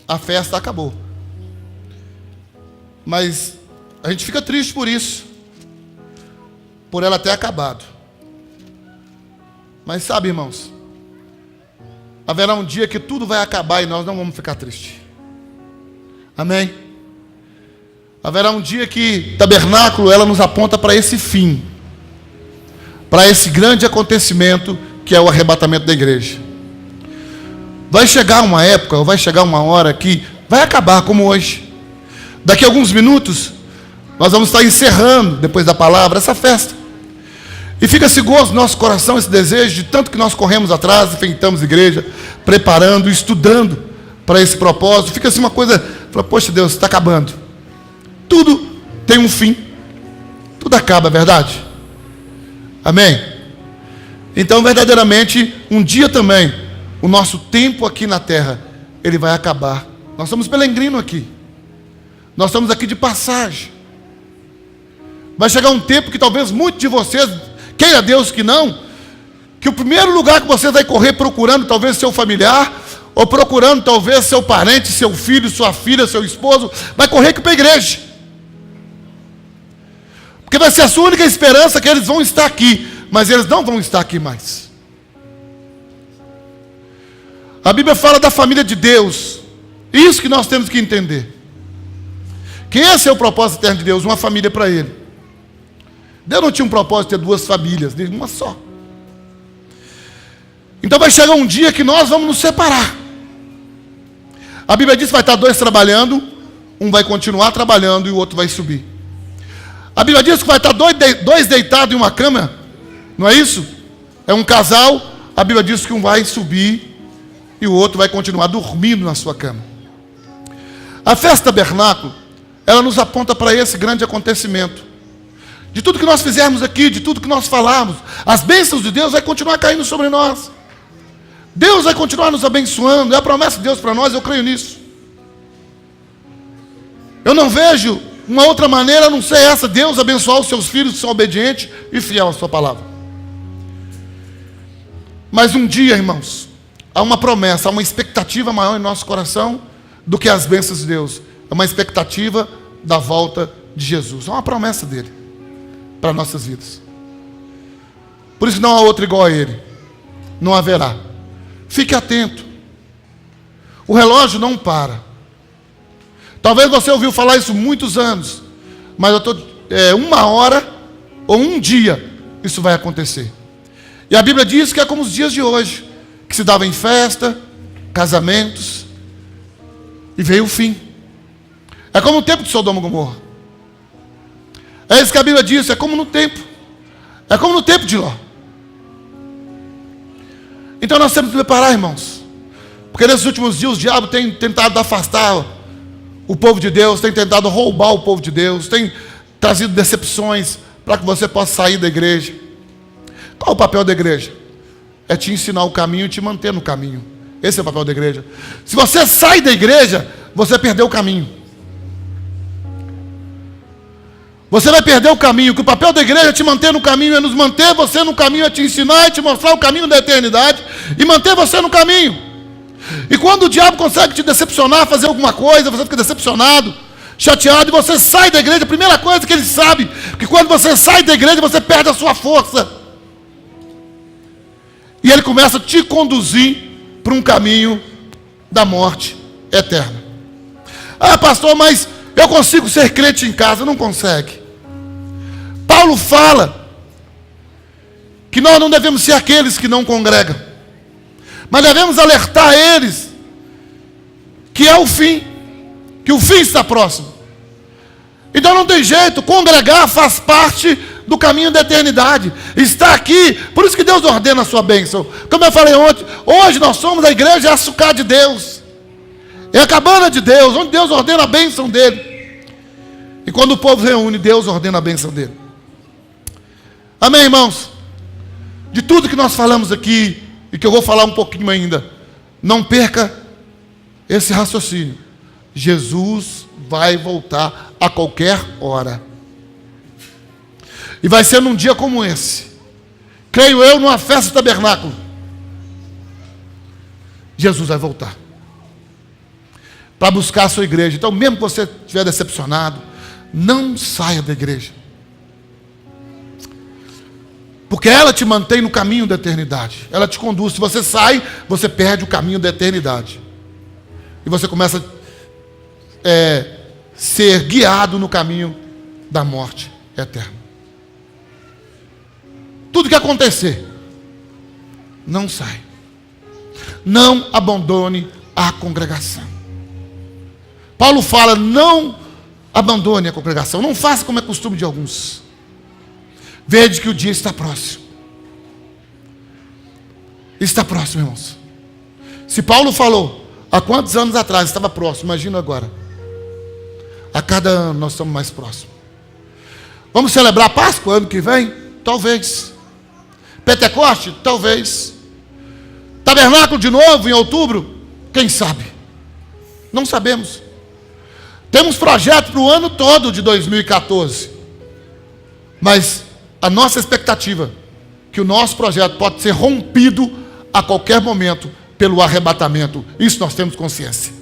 a festa acabou. Mas a gente fica triste por isso, por ela ter acabado. Mas sabe, irmãos, haverá um dia que tudo vai acabar e nós não vamos ficar tristes. Amém? Haverá um dia que tabernáculo, ela nos aponta para esse fim, para esse grande acontecimento que é o arrebatamento da igreja. Vai chegar uma época, ou vai chegar uma hora que vai acabar como hoje. Daqui a alguns minutos, nós vamos estar encerrando, depois da palavra, essa festa. E fica esse gozo no nosso coração, esse desejo, de tanto que nós corremos atrás, enfeitamos a igreja, preparando, estudando para esse propósito. Fica assim uma coisa, fala, poxa Deus, está acabando. Tudo tem um fim. Tudo acaba, é verdade? Amém? Então, verdadeiramente, um dia também, o nosso tempo aqui na terra, ele vai acabar. Nós somos peregrinos aqui. Nós estamos aqui de passagem. Vai chegar um tempo que talvez muitos de vocês, queira Deus que não, que o primeiro lugar que você vai correr procurando talvez seu familiar, ou procurando talvez seu parente, seu filho, sua filha, seu esposo, vai correr aqui para a igreja. Porque vai ser a sua única esperança que eles vão estar aqui, mas eles não vão estar aqui mais. A Bíblia fala da família de Deus. Isso que nós temos que entender. Que esse é o propósito eterno de Deus, uma família para Ele. Deus não tinha um propósito de ter duas famílias, de uma só. Então vai chegar um dia que nós vamos nos separar. A Bíblia diz que vai estar dois trabalhando, um vai continuar trabalhando e o outro vai subir. A Bíblia diz que vai estar dois deitados em uma cama, não é isso? É um casal, a Bíblia diz que um vai subir e o outro vai continuar dormindo na sua cama. A festa tabernáculo, ela nos aponta para esse grande acontecimento. De tudo que nós fizermos aqui, de tudo que nós falarmos, as bênçãos de Deus vai continuar caindo sobre nós. Deus vai continuar nos abençoando, é a promessa de Deus para nós, eu creio nisso. Eu não vejo uma outra maneira a não ser essa, Deus abençoar os seus filhos que são obedientes e fiel à sua palavra. Mas um dia, irmãos, há uma promessa, há uma expectativa maior em nosso coração do que as bênçãos de Deus. É uma expectativa da volta de Jesus. É uma promessa dele para nossas vidas. Por isso não há outro igual a ele. Não haverá. Fique atento. O relógio não para. Talvez você ouviu falar isso muitos anos, mas eu estou uma hora ou um dia isso vai acontecer. E a Bíblia diz que é como os dias de hoje, que se dava em festa, casamentos, e veio o fim. É como no tempo de Sodoma e Gomorra. É isso que a Bíblia diz, é como no tempo. É como no tempo de Ló. Então nós temos que preparar, irmãos. Porque nesses últimos dias o diabo tem tentado afastar o povo de Deus, tem tentado roubar o povo de Deus, tem trazido decepções para que você possa sair da igreja. Qual é o papel da igreja? É te ensinar o caminho e te manter no caminho. Esse é o papel da igreja. Se você sai da igreja, você perdeu o caminho. Você vai perder o caminho. Que o papel da igreja é te manter no caminho, é nos manter você no caminho, é te ensinar e te mostrar o caminho da eternidade e manter você no caminho. E quando o diabo consegue te decepcionar, fazer alguma coisa, você fica decepcionado, chateado, e você sai da igreja, a primeira coisa que ele sabe, que quando você sai da igreja, você perde a sua força. E ele começa a te conduzir para um caminho da morte eterna. Ah, pastor, mas eu consigo ser crente em casa? Não consegue. Paulo fala que nós não devemos ser aqueles que não congregam, mas devemos alertar eles que é o fim, que o fim está próximo. Então não tem jeito, congregar faz parte do caminho da eternidade. Está aqui, por isso que Deus ordena a sua bênção. Como eu falei ontem, hoje nós somos a igreja açucar de Deus. É a cabana de Deus, onde Deus ordena a bênção dele. E quando o povo reúne, Deus ordena a bênção dele. Amém, irmãos? De tudo que nós falamos aqui, e que eu vou falar um pouquinho ainda, não perca esse raciocínio. Jesus vai voltar a qualquer hora. E vai ser num dia como esse. Creio eu, numa festa do tabernáculo. Jesus vai voltar. para buscar a sua igreja. Então, mesmo que você estiver decepcionado, não saia da igreja. Porque ela te mantém no caminho da eternidade. Ela te conduz. Se você sai, você perde o caminho da eternidade. E você começa a ser guiado no caminho da morte eterna. Tudo que acontecer, não sai. Não abandone a congregação. Paulo fala, não abandone a congregação. Não faça como é costume de alguns. Vede que o dia está próximo. Está próximo, irmãos. Se Paulo falou, há quantos anos atrás estava próximo, imagina agora. A cada ano nós estamos mais próximos. Vamos celebrar a Páscoa ano que vem? Talvez. Pentecoste? Talvez. Tabernáculo de novo em outubro? Quem sabe? Não sabemos. Temos projeto para o ano todo de 2014. Mas a nossa expectativa é que o nosso projeto pode ser rompido a qualquer momento pelo arrebatamento. Isso nós temos consciência.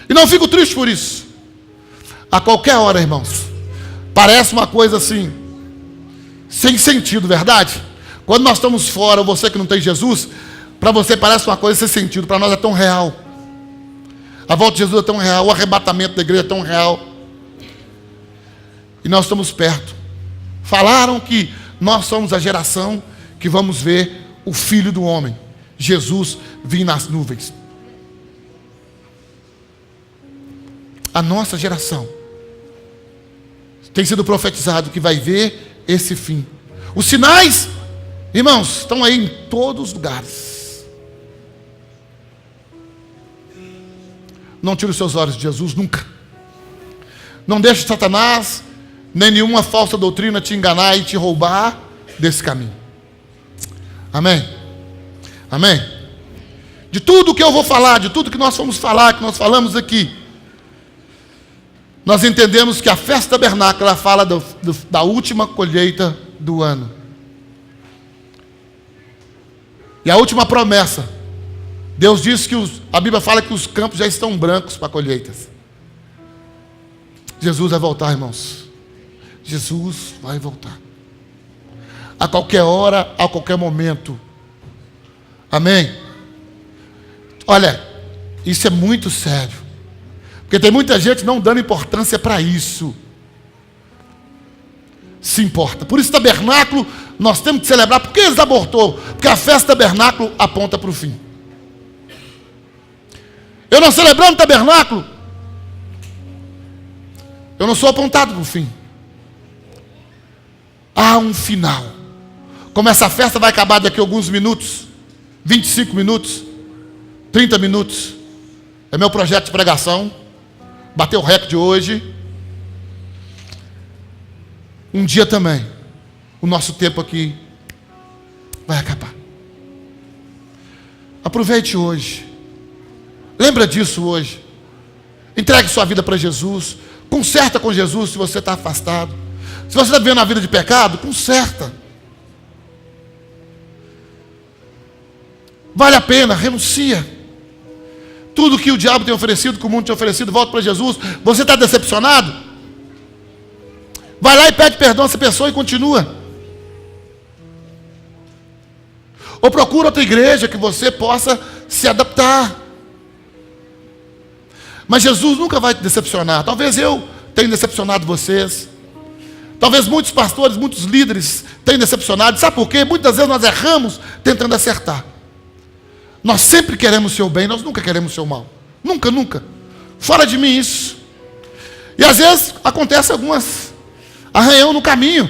E não fico triste por isso. A qualquer hora, irmãos. Parece uma coisa assim, sem sentido, verdade? Quando nós estamos fora, você que não tem Jesus, para você parece uma coisa sem sentido, para nós é tão real. A volta de Jesus é tão real, o arrebatamento da igreja é tão real. E nós estamos perto. Falaram que nós somos a geração que vamos ver o Filho do Homem, Jesus, vir nas nuvens. A nossa geração tem sido profetizado que vai ver esse fim. Os sinais, irmãos, estão aí em todos os lugares. Não tire os seus olhos de Jesus nunca. Não deixe Satanás, nem nenhuma falsa doutrina te enganar e te roubar desse caminho. Amém? Amém? De tudo que eu vou falar, de tudo que nós vamos falar, que nós falamos aqui, nós entendemos que a festa tabernáculo, ela fala da última colheita do ano. E a última promessa, Deus diz que a Bíblia fala que os campos já estão brancos para colheitas. Jesus vai voltar, irmãos. Jesus vai voltar. A qualquer hora, a qualquer momento. Amém? Olha, isso é muito sério. Porque tem muita gente não dando importância para isso. Se importa. Por isso, tabernáculo, nós temos que celebrar. Por que eles abortou? Porque a festa tabernáculo aponta para o fim. Eu não celebrando tabernáculo, eu não sou apontado para o fim. Há um final. Como essa festa vai acabar daqui a alguns minutos, 25 minutos, 30 minutos, é meu projeto de pregação. Bateu o recorde hoje. Um dia também, o nosso tempo aqui vai acabar. Aproveite hoje. Lembra disso hoje. Entregue sua vida para Jesus. Conserta com Jesus se você está afastado. Se você está vivendo a vida de pecado, conserta. Vale a pena, renuncia. Tudo que o diabo tem oferecido, que o mundo tem oferecido, volta para Jesus. Você está decepcionado? Vai lá e pede perdão a essa pessoa e continua. Ou procura outra igreja que você possa se adaptar. Mas Jesus nunca vai te decepcionar. Talvez eu tenha decepcionado vocês. Talvez muitos pastores, muitos líderes tenham decepcionado. Sabe por quê? Muitas vezes nós erramos tentando acertar. Nós sempre queremos o seu bem, nós nunca queremos o seu mal. Nunca, nunca. Fora de mim isso. E às vezes acontece algumas arranhão no caminho.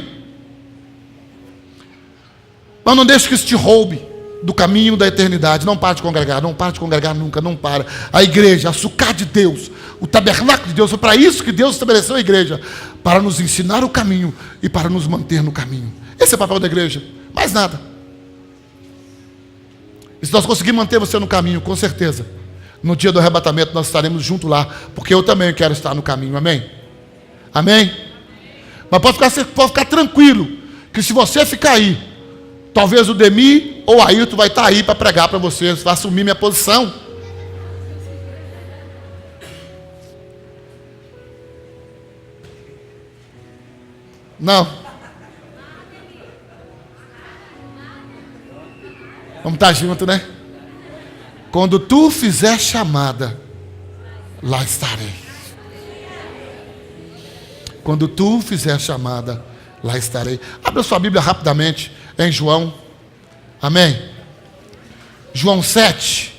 Mas não deixe que isso te roube do caminho da eternidade. Não pare de congregar, não pare de congregar nunca, não para. A igreja, a sucá de Deus, o tabernáculo de Deus, foi para isso que Deus estabeleceu a igreja, para nos ensinar o caminho e para nos manter no caminho. Esse é o papel da igreja, mais nada. E se nós conseguirmos manter você no caminho, com certeza, no dia do arrebatamento nós estaremos juntos lá, porque eu também quero estar no caminho, amém? Amém? Mas pode ficar tranquilo, que se você ficar aí, talvez o Demi ou o Ailton vai estar aí para pregar para vocês, vai assumir minha posição. Não. Vamos estar juntos, né? Quando tu fizer chamada, lá estarei. Quando tu fizer chamada, lá estarei. Abra sua Bíblia rapidamente em João. Amém? João 7.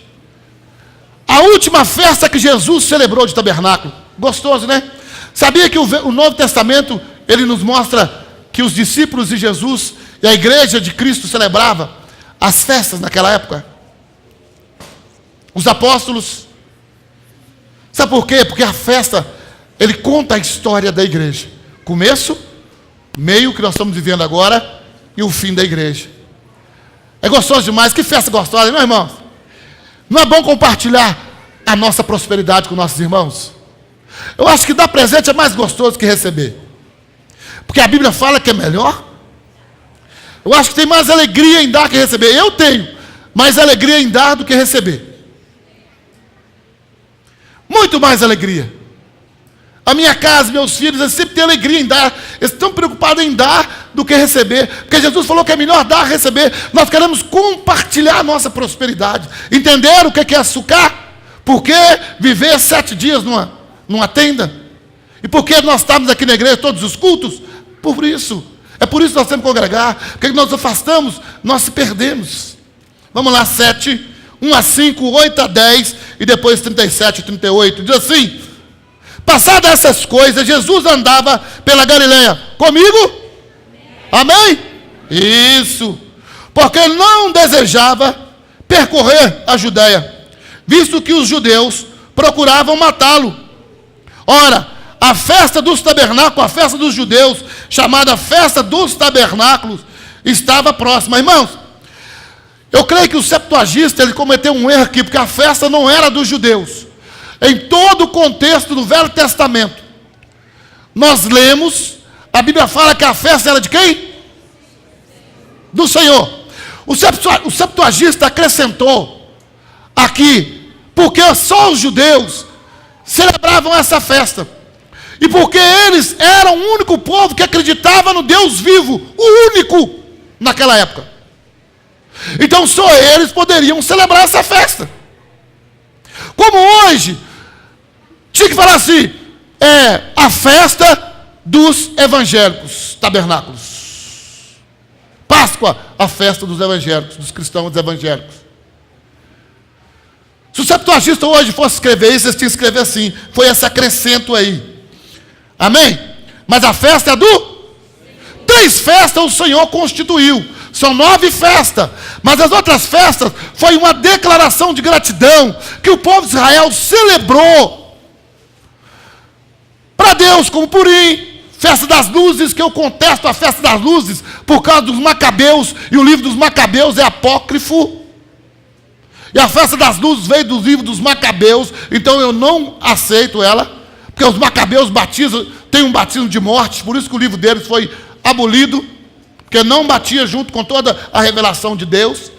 A última festa que Jesus celebrou de tabernáculo. Gostoso, né? Sabia que o Novo Testamento, ele nos mostra que os discípulos de Jesus e a igreja de Cristo celebrava as festas naquela época? Os apóstolos. Sabe por quê? Porque a festa, ele conta a história da igreja. Começo, meio que nós estamos vivendo agora e o fim da igreja. É gostoso demais. Que festa gostosa, não é, irmãos? Não é bom compartilhar a nossa prosperidade com nossos irmãos? Eu acho que dar presente é mais gostoso que receber. Porque a Bíblia fala que é melhor. Eu acho que tem mais alegria em dar que receber. Eu tenho mais alegria em dar do que receber. Muito mais alegria. A minha casa, meus filhos, eles sempre têm alegria em dar. Eles estão preocupados em dar do que receber. Porque Jesus falou que é melhor dar que receber. Nós queremos compartilhar a nossa prosperidade. Entenderam o que é sucar? Por que viver 7 dias numa tenda? E por que nós estamos aqui na igreja todos os cultos? Por isso. É por isso que nós temos que congregar. Porque nós afastamos, nós se perdemos. Vamos lá, 7, 1 a 5, 8 a 10 e depois 37 e 38. Diz assim: passadas essas coisas, Jesus andava pela Galileia. Comigo? Amém? Isso. Porque não desejava percorrer a Judéia, visto que os judeus procuravam matá-lo. Ora, a festa dos tabernáculos, a festa dos judeus, chamada festa dos tabernáculos, estava próxima. Irmãos, eu creio que o Septuagista, ele cometeu um erro aqui, porque a festa não era dos judeus. Em todo o contexto do Velho Testamento, nós lemos, a Bíblia fala que a festa era de quem? Do Senhor. O Septuagista acrescentou aqui, porque só os judeus celebravam essa festa. E porque eles eram o único povo que acreditava no Deus vivo, o único naquela época. Então só eles poderiam celebrar essa festa. Como hoje, tinha que falar assim, a festa dos evangélicos, tabernáculos. Páscoa, a festa dos evangélicos, dos cristãos evangélicos. Se o Septuagista hoje fosse escrever isso, eles tinham que escrever assim, foi esse acrescento aí. Amém? Mas a festa é do? 3 festas o Senhor constituiu. São 9 festas. Mas as outras festas foi uma declaração de gratidão que o povo de Israel celebrou para Deus, como Purim, festa das luzes, que eu contesto a festa das luzes por causa dos Macabeus, e o livro dos Macabeus é apócrifo. E a festa das luzes veio do livro dos Macabeus, então eu não aceito ela. Porque os Macabeus batizam, tem um batismo de morte, por isso que o livro deles foi abolido, porque não batia junto com toda a revelação de Deus.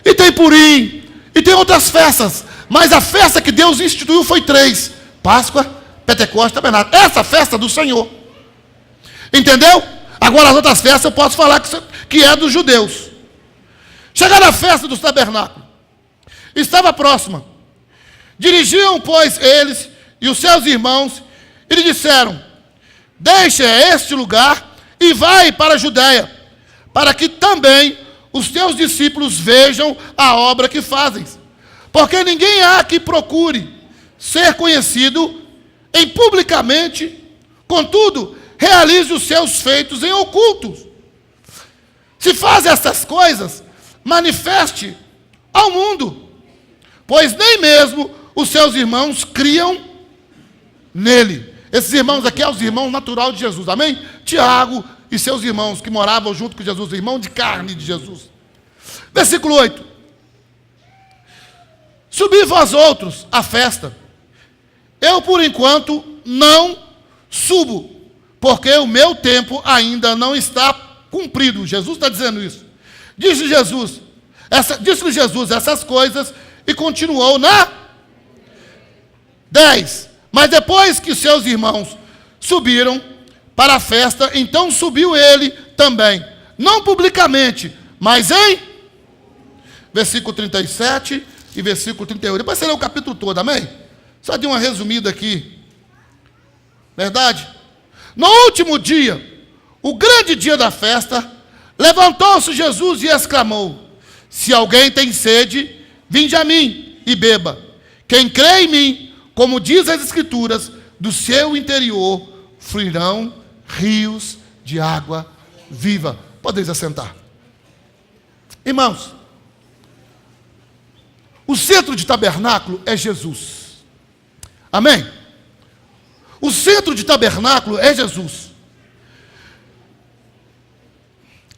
E tem Purim, e tem outras festas, mas a festa que Deus instituiu foi 3: Páscoa, Pentecostes e Tabernáculo. Essa festa do Senhor. Entendeu? Agora as outras festas eu posso falar que é dos judeus. Chegaram à festa dos tabernáculos. Estava próxima. Dirigiam, pois, eles e os seus irmãos, e lhe disseram: deixa este lugar e vai para a Judéia, para que também os teus discípulos vejam a obra que fazes. Porque ninguém há que procure ser conhecido em publicamente, contudo, realize os seus feitos em ocultos. Se faz essas coisas, manifeste ao mundo, pois nem mesmo os seus irmãos criam nele. Esses irmãos aqui são os irmãos natural de Jesus, amém? Tiago e seus irmãos que moravam junto com Jesus, irmão de carne de Jesus. Versículo 8: subi vós outros à festa, eu por enquanto não subo, porque o meu tempo ainda não está cumprido. Jesus está dizendo isso. Disse-lhe Jesus essas coisas e continuou na 10. Mas depois que seus irmãos subiram para a festa, então subiu ele também, não publicamente, mas em versículo 37 e versículo 38. Depois você lê o capítulo todo, amém? Só de uma resumida aqui. Verdade? No último dia, o grande dia da festa, levantou-se Jesus e exclamou: se alguém tem sede, vinde a mim e beba. Quem crê em mim, como diz as Escrituras, do seu interior fluirão rios de água viva. Podeis assentar. Irmãos, o centro de tabernáculo é Jesus. Amém? O centro de tabernáculo é Jesus.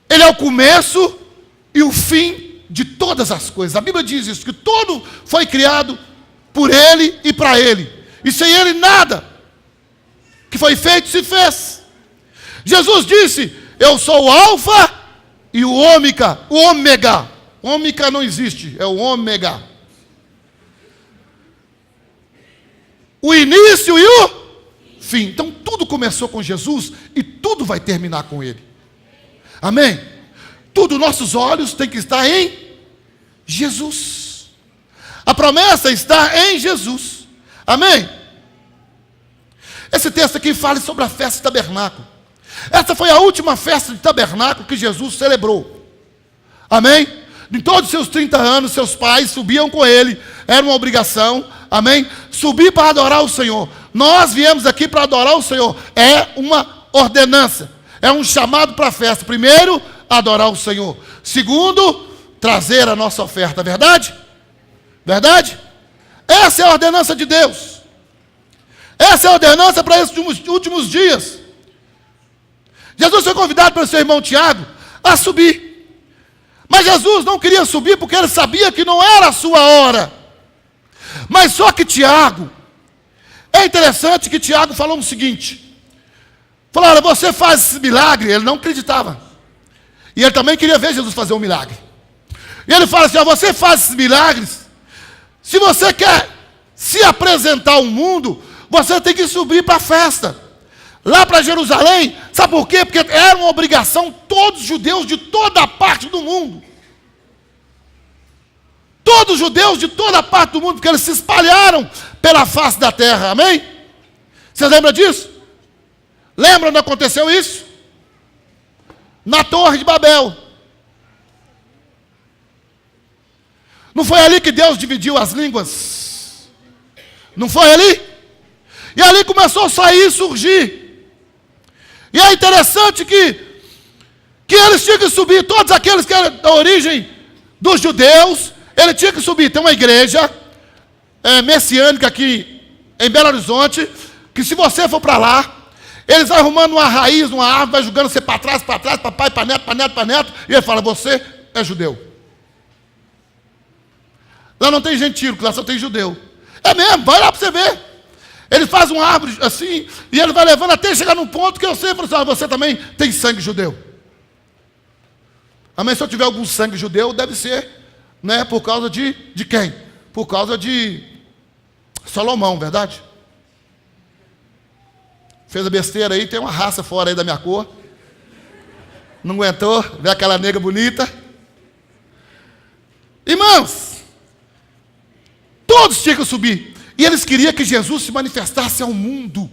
Ele é o começo e o fim de todas as coisas. A Bíblia diz isso, que tudo foi criado por Ele e para Ele. E sem Ele nada que foi feito se fez. Jesus disse: eu sou o alfa e o ômega. O ômega. Ômega não existe, é o ômega. O início e o fim. Então tudo começou com Jesus e tudo vai terminar com Ele. Amém? Tudo, nossos olhos têm que estar em Jesus. A promessa está em Jesus. Amém? Esse texto aqui fala sobre a festa de tabernáculo. Essa foi a última festa de tabernáculo que Jesus celebrou. Amém? Em todos os seus 30 anos, seus pais subiam com ele. Era uma obrigação. Amém? Subir para adorar o Senhor. Nós viemos aqui para adorar o Senhor. É uma ordenança. É um chamado para a festa. Primeiro, adorar o Senhor. Segundo, trazer a nossa oferta. Verdade? Verdade? Essa é a ordenança de Deus. Essa é a ordenança para esses últimos dias. Jesus foi convidado pelo seu irmão Tiago a subir. Mas Jesus não queria subir porque ele sabia que não era a sua hora. Mas só que Tiago, é interessante que Tiago falou o seguinte: falou, olha, você faz esse milagre. Ele não acreditava. E ele também queria ver Jesus fazer um milagre. E ele fala assim, ó, você faz esses milagres. Se você quer se apresentar ao mundo, você tem que subir para a festa. Lá para Jerusalém. Sabe por quê? Porque era uma obrigação todos os judeus de toda a parte do mundo. Todos os judeus de toda a parte do mundo, porque eles se espalharam pela face da terra. Amém? Você lembra disso? Lembra onde aconteceu isso? Na Torre de Babel. Não foi ali que Deus dividiu as línguas? Não foi ali? E ali começou a sair e surgir. E é interessante que eles tinham que subir, todos aqueles que eram da origem dos judeus, ele tinha que subir. Tem uma igreja messiânica aqui em Belo Horizonte, que se você for para lá, eles vão arrumando uma raiz, uma árvore, vai jogando você para trás, para pai, para neto, para neto, para neto, e ele fala, você é judeu. Lá não tem gentílico, lá só tem judeu. É mesmo, vai lá para você ver. Ele faz uma árvore assim, e ele vai levando até chegar num ponto que eu sei, falo assim, você também tem sangue judeu. Amém? Se eu tiver algum sangue judeu, deve ser, né, por causa de quem? Por causa de Salomão, verdade? Fez a besteira aí, tem uma raça fora aí da minha cor. Não aguentou, vê aquela nega bonita. Irmãos, todos tinham que subir. E eles queriam que Jesus se manifestasse ao mundo.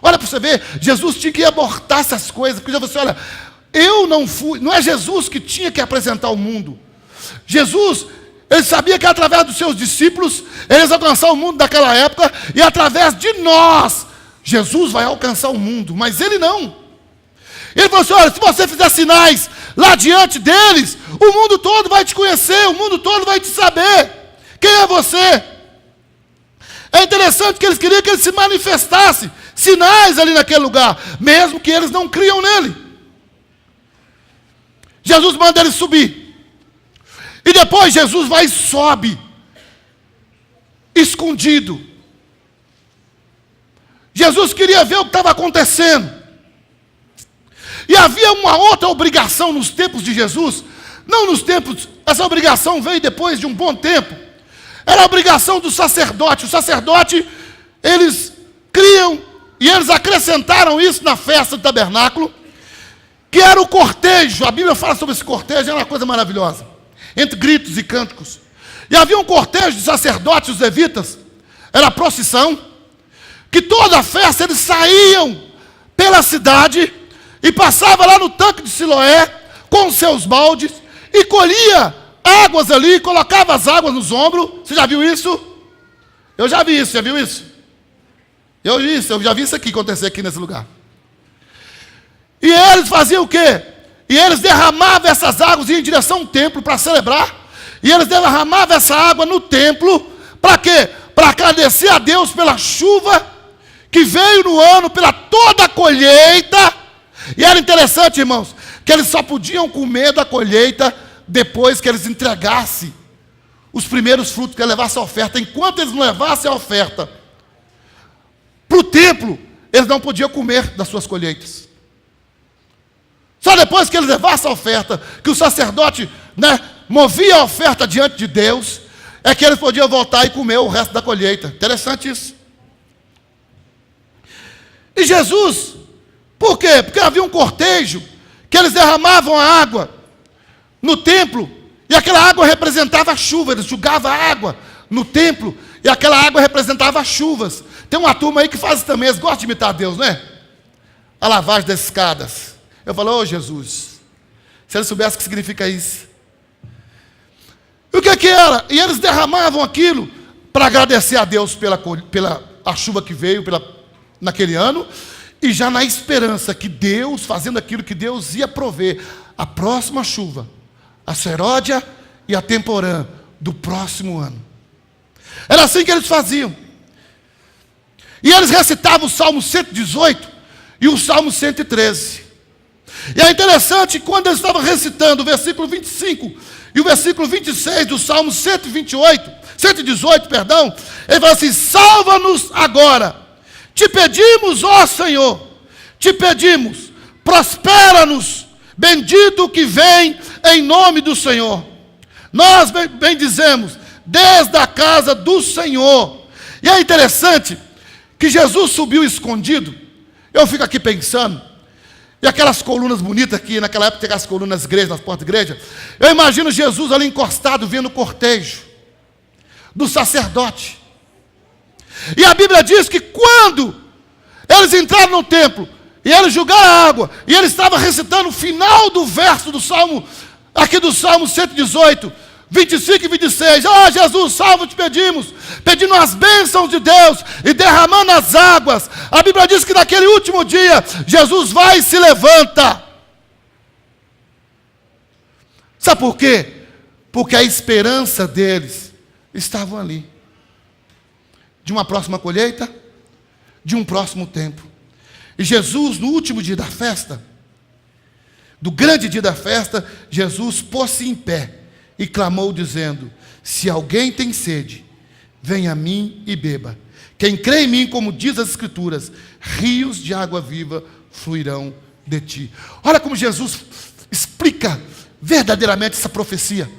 Olha para você ver, Jesus tinha que abortar essas coisas. Porque você olha, eu não fui, não é Jesus que tinha que apresentar ao mundo. Jesus, ele sabia que através dos seus discípulos, eles alcançar o mundo daquela época, e através de nós, Jesus vai alcançar o mundo, mas ele não. Ele falou assim, olha, se você fizer sinais lá diante deles, o mundo todo vai te conhecer, o mundo todo vai te saber. Quem é você? É interessante que eles queriam que ele se manifestasse, sinais ali naquele lugar, mesmo que eles não criam nele. Jesus manda ele subir. E depois Jesus vai e sobe, escondido. Jesus queria ver o que estava acontecendo. E havia uma outra obrigação nos tempos de Jesus. Não nos tempos, essa obrigação veio depois de um bom tempo. Era a obrigação do sacerdote. O sacerdote, eles criam E eles acrescentaram isso na festa do tabernáculo, que era o cortejo. A Bíblia fala sobre esse cortejo, é uma coisa maravilhosa. Entre gritos e cânticos. E havia um cortejo de sacerdotes, os levitas. Era a procissão. Que toda a festa eles saíam pela cidade e passavam lá no tanque de Siloé com os seus baldes e colhia águas ali, colocava as águas nos ombros. Você já viu isso? Eu já vi isso, já viu isso? Eu já vi isso aqui acontecer aqui nesse lugar. E eles faziam o quê? E eles derramavam essas águas e iam em direção ao templo para celebrar. E eles derramavam essa água no templo. Para quê? Para agradecer a Deus pela chuva que veio no ano, pela toda a colheita. E era interessante, irmãos, que eles só podiam comer da colheita depois que eles entregassem os primeiros frutos, que eles levassem a oferta. Enquanto eles não levassem a oferta para o templo, eles não podiam comer das suas colheitas. Só depois que eles levassem a oferta, que o sacerdote, movia a oferta diante de Deus, é que eles podiam voltar e comer o resto da colheita. Interessante isso. E Jesus, por quê? Porque havia um cortejo, que eles derramavam a água no templo, e aquela água representava a chuva. Eles jogavam a água no templo, e aquela água representava as chuvas. Tem uma turma aí que faz isso também, eles gostam de imitar Deus, não é? A lavagem das escadas. Eu falo, ô Jesus, se eles soubessem o que significa isso. E o que era? E eles derramavam aquilo para agradecer a Deus pela a chuva que veio naquele ano, e já na esperança que Deus, fazendo aquilo que Deus ia prover, a próxima chuva, a seródia e a temporã do próximo ano. Era assim que eles faziam. E eles recitavam o Salmo 118 e o Salmo 113. E é interessante, quando eles estavam recitando o versículo 25 e o versículo 26 do Salmo 118, perdão, ele fala assim: salva-nos agora, te pedimos, ó Senhor, te pedimos, prospera-nos, bendito o que vem em nome do Senhor. Nós bendizemos desde a casa do Senhor. E é interessante que Jesus subiu escondido. Eu fico aqui pensando, e aquelas colunas bonitas aqui, naquela época tem as colunas das igrejas, nas portas da igreja. Eu imagino Jesus ali encostado, vendo o cortejo do sacerdote. E a Bíblia diz que quando eles entraram no templo, e eles jogaram a água, e ele estava recitando o final do verso do Salmo, aqui do Salmo 118, 25 e 26, ó Jesus, salva, te pedimos, pedindo as bênçãos de Deus, e derramando as águas. A Bíblia diz que naquele último dia, Jesus vai e se levanta. Sabe por quê? Porque a esperança deles estava ali, de uma próxima colheita, de um próximo tempo. E Jesus, no último dia da festa, do grande dia da festa, Jesus pôs-se em pé e clamou dizendo: se alguém tem sede, venha a mim e beba. Quem crê em mim, como diz as Escrituras, rios de água viva fluirão de ti. Olha como Jesus explica verdadeiramente essa profecia.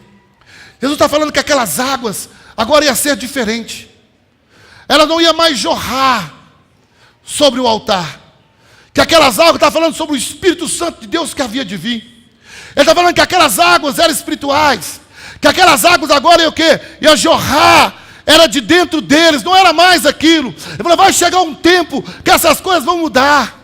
Jesus está falando que aquelas águas agora ia ser diferente. Ela não ia mais jorrar sobre o altar. Que aquelas águas, está falando sobre o Espírito Santo de Deus que havia de vir. Ele está falando que aquelas águas eram espirituais. Que aquelas águas agora iam o quê? Ia jorrar, era de dentro deles, não era mais aquilo. Ele falou, vai chegar um tempo que essas coisas vão mudar.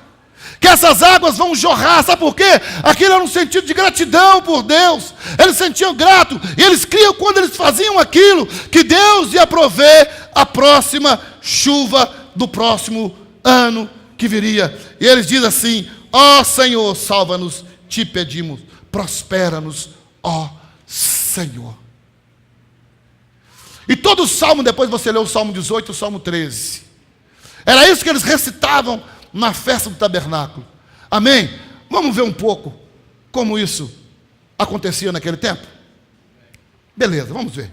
Que essas águas vão jorrar, sabe por quê? Aquilo era um sentido de gratidão por Deus. Eles sentiam grato, e eles criam quando eles faziam aquilo, que Deus ia prover a próxima chuva do próximo ano que viria. E eles dizem assim: ó Senhor, salva-nos, te pedimos, prospera-nos, ó Senhor. E todo o salmo, depois você lê o Salmo 18 e o Salmo 13. Era isso que eles recitavam na festa do tabernáculo. Amém? Vamos ver um pouco como isso acontecia naquele tempo? Beleza, vamos ver.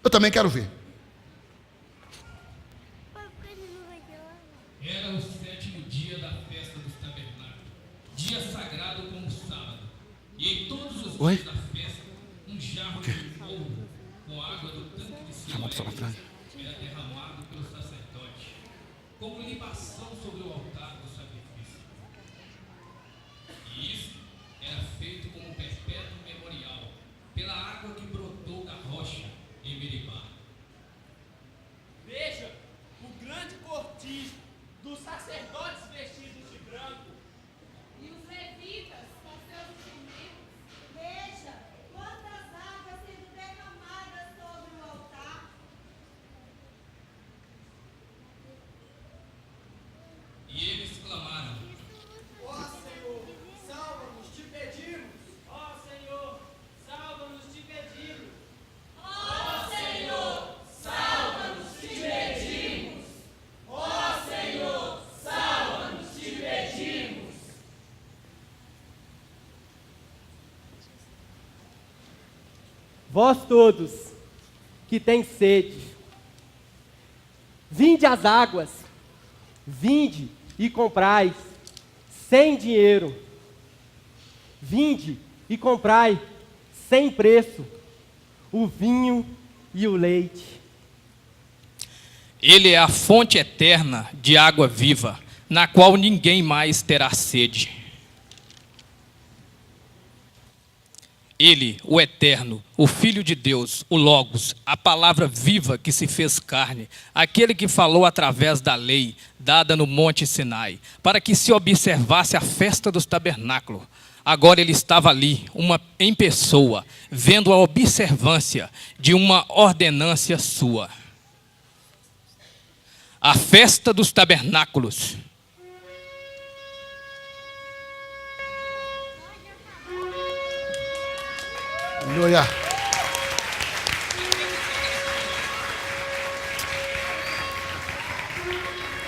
Eu também quero ver. Era o 7º dia da festa dos tabernáculos, dia sagrado como o sábado. E em todos os dias da festa, um jarro de fogo com água do tanque de Siloé era derramado pelo sacerdote. como libação sobre o altar do sacrifício. E isso era feito como perpétuo memorial, pela água que brotou da rocha em Meribá. Veja o grande cortiço dos sacerdotes vestidos de branco. E os levitas com seus instrumentos. Veja quantas águas sendo derramadas sobre o altar. E eles clamaram: Ó Senhor, salva-nos, te pedimos. Ó Senhor, salva-nos, te pedimos. Ó Senhor, salva-nos, te pedimos. Ó Senhor, salva-nos, te pedimos. Vós todos que têm sede, vinde às águas, vinde e comprai, sem dinheiro. Vinde e comprai, sem preço, o vinho e o leite. Ele é a fonte eterna de água viva, na qual ninguém mais terá sede. Ele, o Eterno, o Filho de Deus, o Logos, a palavra viva que se fez carne, aquele que falou através da lei dada no Monte Sinai, para que se observasse a festa dos tabernáculos. Agora ele estava ali, em pessoa, vendo a observância de uma ordenância sua. A festa dos tabernáculos. Aleluia.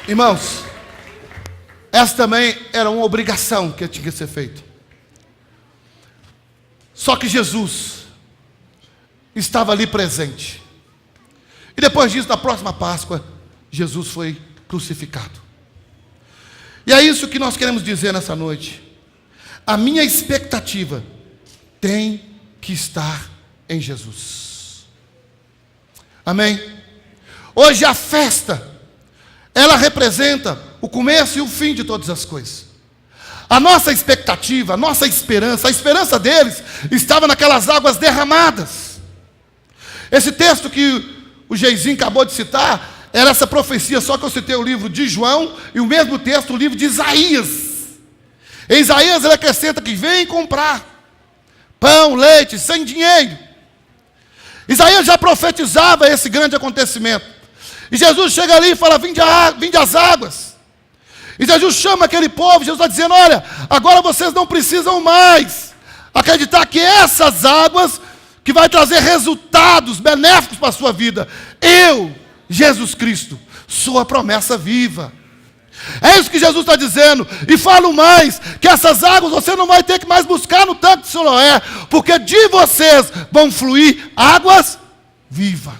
Irmãos, essa também era uma obrigação que tinha que ser feita. Só que Jesus estava ali presente. E depois disso, na próxima Páscoa, Jesus foi crucificado. E é isso que nós queremos dizer nessa noite. A minha expectativa tem que estar em Jesus. Amém? Hoje a festa, ela representa o começo e o fim de todas as coisas. A nossa expectativa, a nossa esperança, a esperança deles estava naquelas águas derramadas. Esse texto que o Geizinho acabou de citar, era essa profecia, só que eu citei o livro de João e o mesmo texto, o livro de Isaías. Em Isaías ele acrescenta que vem comprar pão, leite, sem dinheiro. Isaías já profetizava esse grande acontecimento. E Jesus chega ali e fala: vinde às águas. E Jesus chama aquele povo. Jesus está dizendo: olha, agora vocês não precisam mais acreditar que essas águas que vai trazer resultados benéficos para a sua vida. Eu, Jesus Cristo, sou a promessa viva. É isso que Jesus está dizendo. E falo mais, que essas águas você não vai ter que mais buscar no tanque de Siloé, porque de vocês vão fluir águas vivas.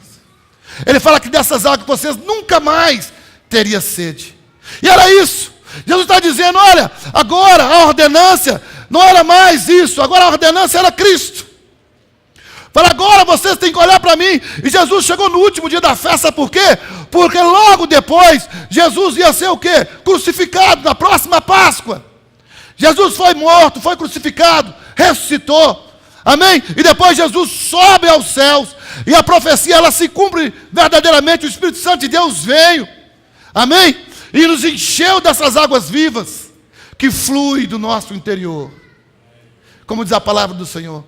Ele fala que dessas águas vocês nunca mais teriam sede. E era isso. Jesus está dizendo: olha, agora a ordenância não era mais isso, agora a ordenância era Cristo. Fala, agora vocês têm que olhar para mim. E Jesus chegou no último dia da festa, por quê? Porque logo depois, Jesus ia ser o quê? Crucificado na próxima Páscoa. Jesus foi morto, foi crucificado, ressuscitou. Amém? E depois Jesus sobe aos céus. E a profecia, ela se cumpre verdadeiramente. O Espírito Santo de Deus veio. Amém? E nos encheu dessas águas vivas que fluem do nosso interior. Como diz a palavra do Senhor.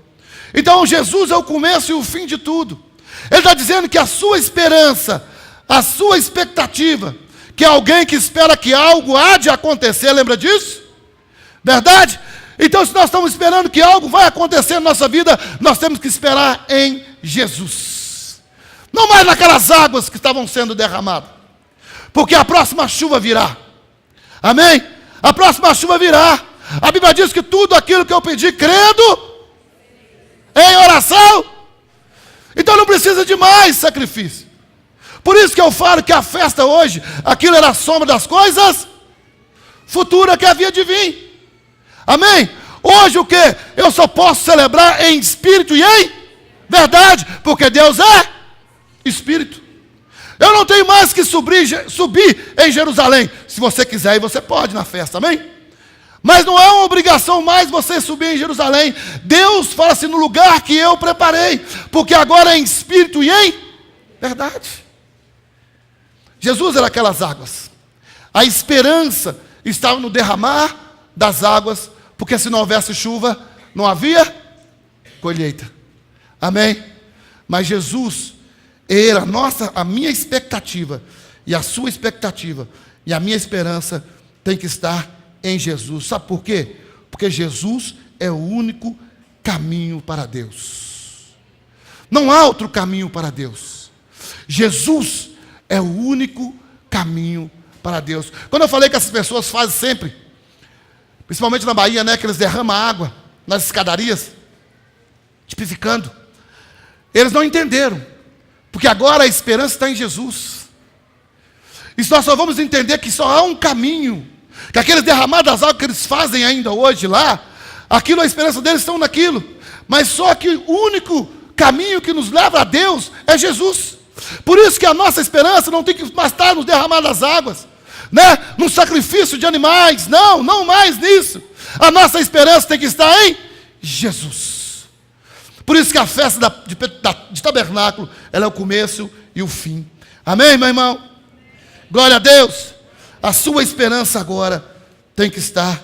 Então Jesus é o começo e o fim de tudo. Ele está dizendo que a sua esperança, a sua expectativa, que é alguém que espera que algo há de acontecer, lembra disso? Verdade? Então se nós estamos esperando que algo vai acontecer na nossa vida, nós temos que esperar em Jesus. Não mais naquelas águas que estavam sendo derramadas. Porque a próxima chuva virá. Amém? A próxima chuva virá. A Bíblia diz que tudo aquilo que eu pedi crendo em oração, então não precisa de mais sacrifício. Por isso que eu falo que a festa hoje, aquilo era a sombra das coisas futuras que havia de vir. Amém? Hoje o que? Eu só posso celebrar em espírito e em verdade, porque Deus é espírito. Eu não tenho mais que subir em Jerusalém. Se você quiser ir, você pode na festa, amém? Mas não é uma obrigação mais você subir em Jerusalém. Deus fala assim, no lugar que eu preparei, porque agora é em espírito e em verdade. Jesus era aquelas águas. A esperança estava no derramar das águas, porque se não houvesse chuva, não havia colheita. Amém? Mas Jesus era a minha expectativa, e a sua expectativa, e a minha esperança tem que estar em Jesus. Sabe por quê? Porque Jesus é o único caminho para Deus. Não há outro caminho para Deus. Jesus é o único caminho para Deus. Quando eu falei que essas pessoas fazem sempre, principalmente na Bahia, né, que eles derramam água nas escadarias, tipificando, eles não entenderam, porque agora a esperança está em Jesus. E nós só vamos entender que só há um caminho, que aqueles derramados das águas que eles fazem ainda hoje lá, aquilo, a esperança deles estão naquilo, mas só que o único caminho que nos leva a Deus é Jesus. Por isso que a nossa esperança não tem que mais estar nos derramados das águas, né? No sacrifício de animais, não mais nisso. A nossa esperança tem que estar em Jesus. Por isso que a festa de tabernáculo, ela é o começo e o fim. Amém, meu irmão? Glória a Deus. A sua esperança agora tem que estar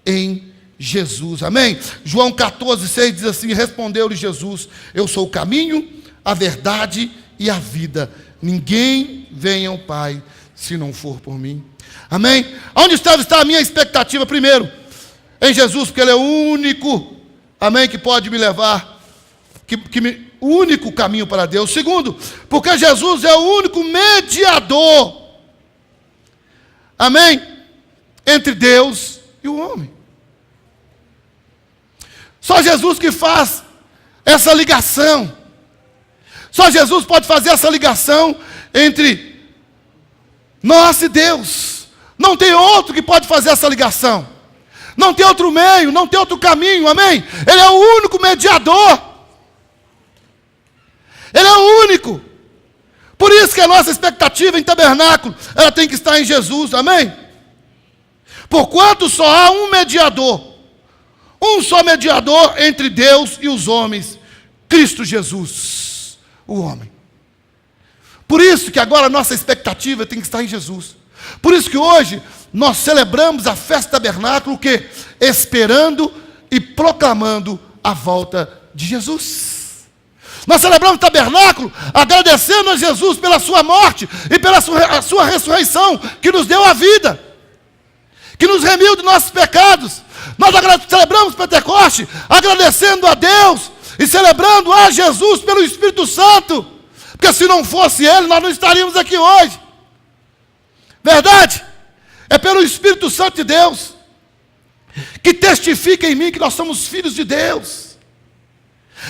em Jesus. Amém? João 14:6 diz assim, respondeu-lhe Jesus, eu sou o caminho, a verdade e a vida. Ninguém vem ao Pai se não for por mim. Amém? Onde está a minha expectativa? Primeiro, em Jesus, porque Ele é o único, amém, que pode me levar, o único caminho para Deus. Segundo, porque Jesus é o único mediador, amém, entre Deus e o homem. Só Jesus que faz essa ligação. Só Jesus pode fazer essa ligação entre nós e Deus. Não tem outro que pode fazer essa ligação. Não tem outro meio, não tem outro caminho, amém? Ele é o único mediador. Ele é o único. Por isso que a nossa expectativa em tabernáculo, ela tem que estar em Jesus, amém? Porquanto só há um mediador, um só mediador entre Deus e os homens, Cristo Jesus, o homem. Por isso que agora a nossa expectativa tem que estar em Jesus. Por isso que hoje nós celebramos a festa do tabernáculo, o quê? Esperando e proclamando a volta de Jesus. Nós celebramos o tabernáculo agradecendo a Jesus pela sua morte e pela sua ressurreição, que nos deu a vida, que nos remiu de nossos pecados. Nós celebramos Pentecoste agradecendo a Deus e celebrando a Jesus pelo Espírito Santo, porque se não fosse Ele, nós não estaríamos aqui hoje. Verdade? É pelo Espírito Santo de Deus que testifica em mim que nós somos filhos de Deus.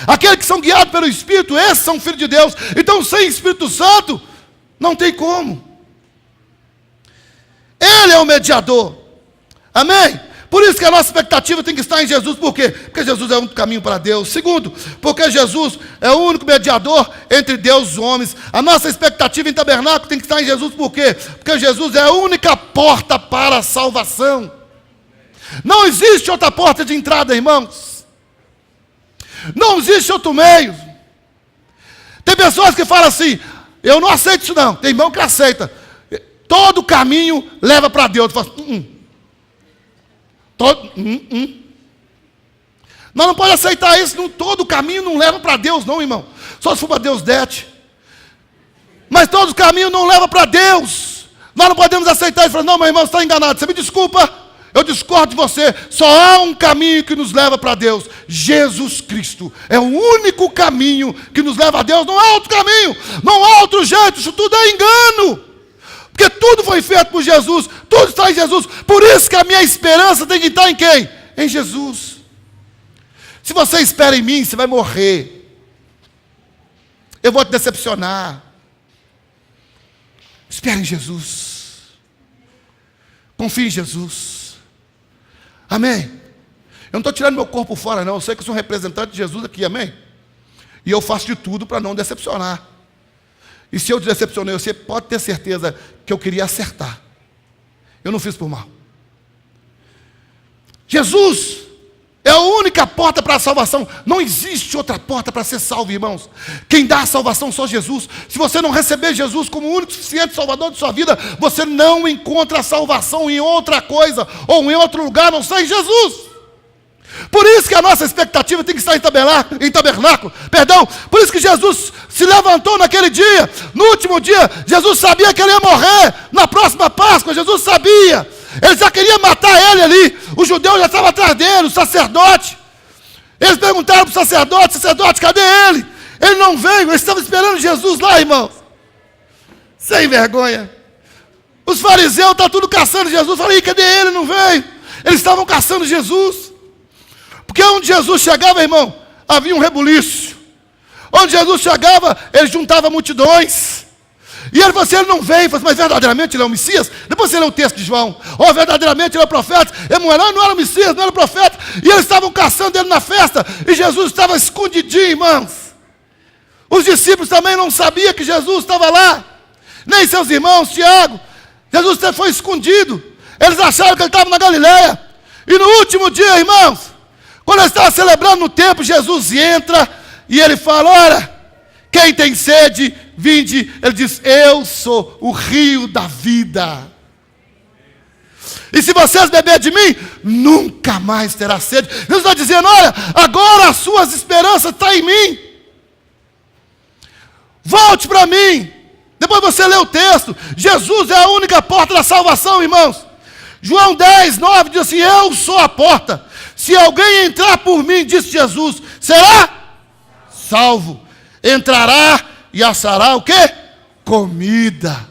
Aqueles que são guiados pelo Espírito, esses são filhos de Deus. Então, sem Espírito Santo, não tem como. Ele é o mediador. Amém? Por isso que a nossa expectativa tem que estar em Jesus. Por quê? Porque Jesus é o único caminho para Deus. Segundo, porque Jesus é o único mediador entre Deus e os homens. A nossa expectativa em tabernáculo tem que estar em Jesus. Por quê? Porque Jesus é a única porta para a salvação. Não existe outra porta de entrada, irmãos. Não existe outro meio. Tem pessoas que falam assim, eu não aceito isso não. Tem irmão que aceita. Todo caminho leva para Deus. Fala, Nós não podemos aceitar isso. Não, todo caminho não leva para Deus não, irmão. Só se for para Deus dete. Mas todo caminho não leva para Deus. Nós não podemos aceitar e falar, não, meu irmão, você está enganado. Você me desculpa. Eu discordo de você. Só há um caminho que nos leva para Deus. Jesus Cristo. É o único caminho que nos leva a Deus. Não há outro caminho. Não há outro jeito. Isso tudo é engano. Porque tudo foi feito por Jesus. Tudo está em Jesus. Por isso que a minha esperança tem que estar em quem? Em Jesus. Se você espera em mim, você vai morrer. Eu vou te decepcionar. Espere em Jesus. Confie em Jesus. Amém? Eu não estou tirando meu corpo fora não, eu sei que eu sou um representante de Jesus aqui, amém? E eu faço de tudo para não decepcionar. E se eu te decepcionei, você pode ter certeza que eu queria acertar. Eu não fiz por mal. Jesus é a única porta para a salvação. Não existe outra porta para ser salvo, irmãos. Quem dá a salvação é só Jesus. Se você não receber Jesus como o único suficiente salvador de sua vida, você não encontra a salvação em outra coisa ou em outro lugar, não sei, em Jesus. Por isso que a nossa expectativa tem que estar em tabernáculo. Por isso que Jesus se levantou naquele dia. No último dia, Jesus sabia que ele ia morrer. Na próxima Páscoa, Jesus sabia. Ele já queria matar ele ali. Os judeus já estavam atrás dele, o sacerdote. Eles perguntaram para o sacerdote, cadê ele? Ele não veio, eles estavam esperando Jesus lá, irmãos. Sem vergonha. Os fariseus estavam tudo caçando Jesus. Falei, cadê ele? Não veio. Eles estavam caçando Jesus. Porque onde Jesus chegava, irmão, havia um rebuliço. Onde Jesus chegava, ele juntava multidões. E ele falou assim, ele não veio. Falei, mas verdadeiramente ele é o Messias? Depois você lê o texto de João. Verdadeiramente ele é o profeta? Ele não era o Messias, não era o profeta. E eles estavam caçando ele na festa. E Jesus estava escondidinho, irmãos. Os discípulos também não sabiam que Jesus estava lá. Nem seus irmãos, Tiago. Jesus foi escondido. Eles acharam que ele estava na Galileia. E no último dia, irmãos, quando ele estava celebrando no templo, Jesus entra e ele fala, olha, quem tem sede, vinde. Ele diz, eu sou o rio da vida. E se vocês beberem de mim, nunca mais terá sede. Jesus está dizendo, olha, agora as suas esperanças estão em mim. Volte para mim. Depois você lê o texto. Jesus é a única porta da salvação, irmãos. João 10, 9 diz assim, eu sou a porta. Se alguém entrar por mim, disse Jesus, será salvo. Entrará e achará o quê? Comida.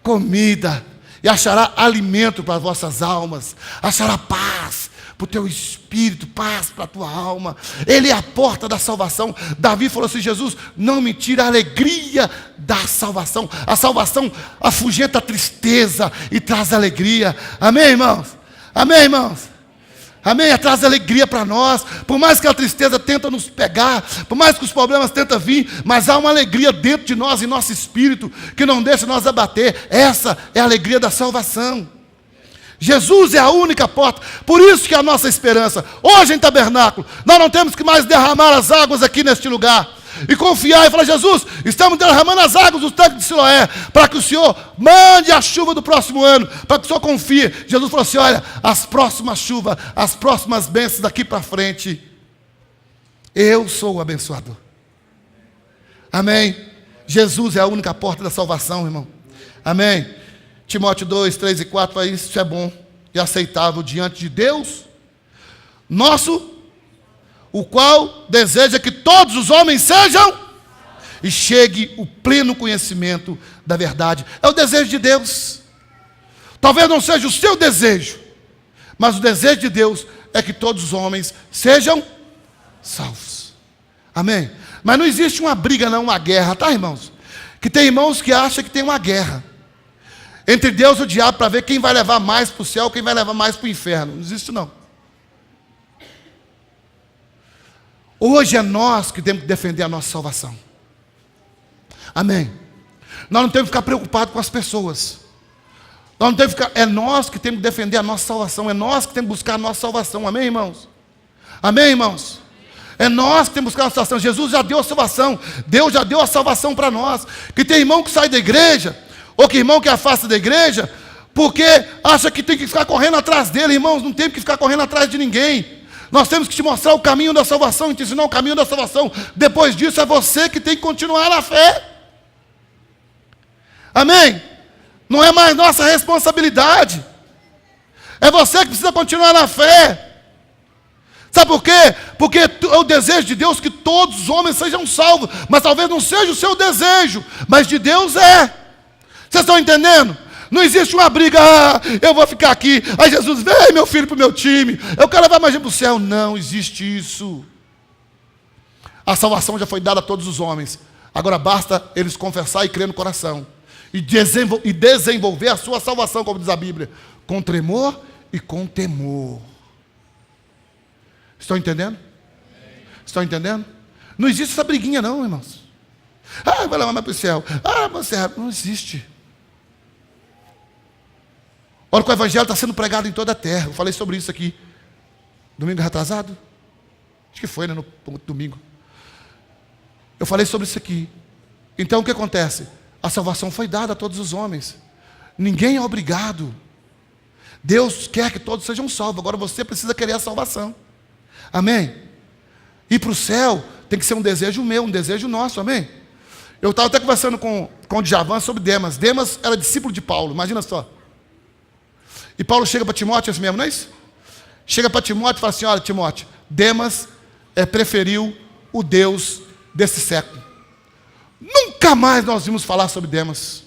Comida. E achará alimento para as vossas almas. Achará paz para o teu espírito, paz para a tua alma. Ele é a porta da salvação. Davi falou assim, Jesus, não me tira a alegria da salvação. A salvação afugenta a tristeza e traz alegria. Amém, irmãos? Amém, irmãos? Amém? Traz alegria para nós. Por mais que a tristeza tenta nos pegar, por mais que os problemas tentam vir, mas há uma alegria dentro de nós, em nosso espírito, que não deixa nós abater. Essa é a alegria da salvação. Jesus é a única porta. Por isso que é a nossa esperança. Hoje em tabernáculo, nós não temos que mais derramar as águas aqui neste lugar. E confiar e falar, Jesus, estamos derramando as águas do tanque de Siloé, para que o Senhor mande a chuva do próximo ano, para que o Senhor confie. Jesus falou assim, olha, as próximas chuvas, as próximas bênçãos daqui para frente, eu sou o abençoador. Amém? Jesus é a única porta da salvação, irmão. Amém? Timóteo 2, 3 e 4, fala, isso é bom e aceitável diante de Deus, nosso, o qual deseja que todos os homens sejam e chegue o pleno conhecimento da verdade. É o desejo de Deus. Talvez não seja o seu desejo, mas o desejo de Deus é que todos os homens sejam salvos. Amém? Mas não existe uma briga, não, uma guerra, tá, irmãos? Que tem irmãos que acham que tem uma guerra entre Deus e o diabo para ver quem vai levar mais para o céu, quem vai levar mais para o inferno. Não existe, não. Hoje é nós que temos que defender a nossa salvação. Amém? Nós não temos que ficar preocupados com as pessoas. Nós não temos que ficar, é nós que temos que defender a nossa salvação. É nós que temos que buscar a nossa salvação. Amém, irmãos? Amém, irmãos? É nós que temos que buscar a salvação. Jesus já deu a salvação. Deus já deu a salvação para nós. Que tem irmão que sai da igreja, ou que irmão que afasta da igreja, porque acha que tem que ficar correndo atrás dele. Irmãos, não tem que ficar correndo atrás de ninguém. Nós temos que te mostrar o caminho da salvação e te ensinar o caminho da salvação. Depois disso é você que tem que continuar na fé. Amém? Não é mais nossa responsabilidade. É você que precisa continuar na fé. Sabe por quê? Porque é o desejo de Deus que todos os homens sejam salvos. Mas talvez não seja o seu desejo, mas de Deus é. Vocês estão entendendo? Não existe uma briga, eu vou ficar aqui, aí Jesus, vem meu filho para o meu time, eu quero levar mais gente para o céu. Não existe isso. A salvação já foi dada a todos os homens. Agora basta eles confessar e crer no coração. E desenvolver a sua salvação, como diz a Bíblia, com tremor e com temor. Estão entendendo? Estão entendendo? Não existe essa briguinha não, irmãos. Ah, vai levar mais para o céu. Ah, mas não existe. Olha que o evangelho está sendo pregado em toda a terra. Eu falei sobre isso aqui. Domingo retrasado? Acho que foi, né? No domingo. Eu falei sobre isso aqui. Então o que acontece? A salvação foi dada a todos os homens. Ninguém é obrigado. Deus quer que todos sejam salvos. Agora você precisa querer a salvação. Amém? Ir para o céu tem que ser um desejo meu, um desejo nosso. Amém? Eu estava até conversando com o Djavan sobre Demas. Demas era discípulo de Paulo, imagina só. E Paulo chega para Timóteo, é assim mesmo, não é isso? Chega para Timóteo e fala assim: olha, Timóteo, Demas preferiu o Deus desse século. Nunca mais nós vimos falar sobre Demas.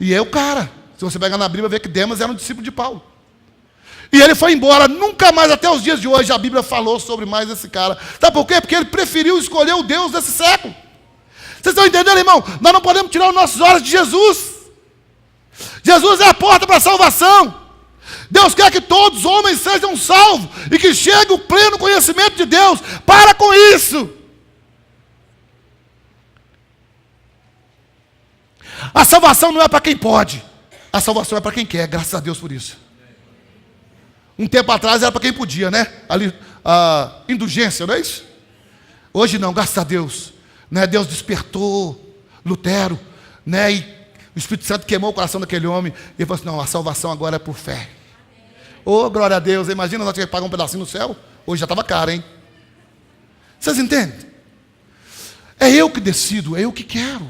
E é o cara, se você pegar na Bíblia, vê que Demas era um discípulo de Paulo. E ele foi embora, nunca mais, até os dias de hoje, a Bíblia falou sobre mais esse cara. Sabe por quê? Porque ele preferiu escolher o Deus desse século. Vocês estão entendendo, irmão? Nós não podemos tirar os nossos olhos de Jesus. Jesus é a porta para a salvação. Deus quer que todos os homens sejam salvos e que chegue o pleno conhecimento de Deus. Para com isso. A salvação não é para quem pode. A salvação é para quem quer, graças a Deus por isso. Um tempo atrás era para quem podia, né? Ali, a indulgência, não é isso? Hoje não, graças a Deus. Né? Deus despertou Lutero, né? E o Espírito Santo queimou o coração daquele homem. E ele falou assim: não, a salvação agora é por fé. Oh, glória a Deus. Imagina nós que pagar um pedacinho no céu. Hoje já estava caro, hein? Vocês entendem? É eu que decido, é eu que quero.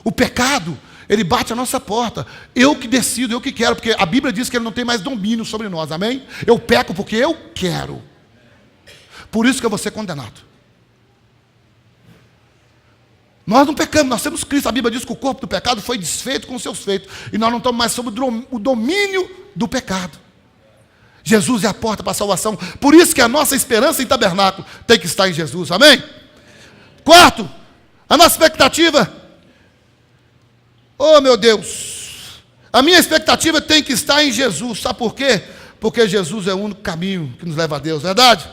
O pecado, ele bate a nossa porta. Eu que decido, eu que quero. Porque a Bíblia diz que ele não tem mais domínio sobre nós, amém? Eu peco porque eu quero. Por isso que eu vou ser condenado. Nós não pecamos, nós temos Cristo. A Bíblia diz que o corpo do pecado foi desfeito com os seus feitos. E nós não estamos mais sob o domínio do pecado. Jesus é a porta para a salvação. Por isso que a nossa esperança em tabernáculo tem que estar em Jesus, amém? Quarto, a nossa expectativa. Oh meu Deus, a minha expectativa tem que estar em Jesus. Sabe por quê? Porque Jesus é o único caminho que nos leva a Deus, verdade?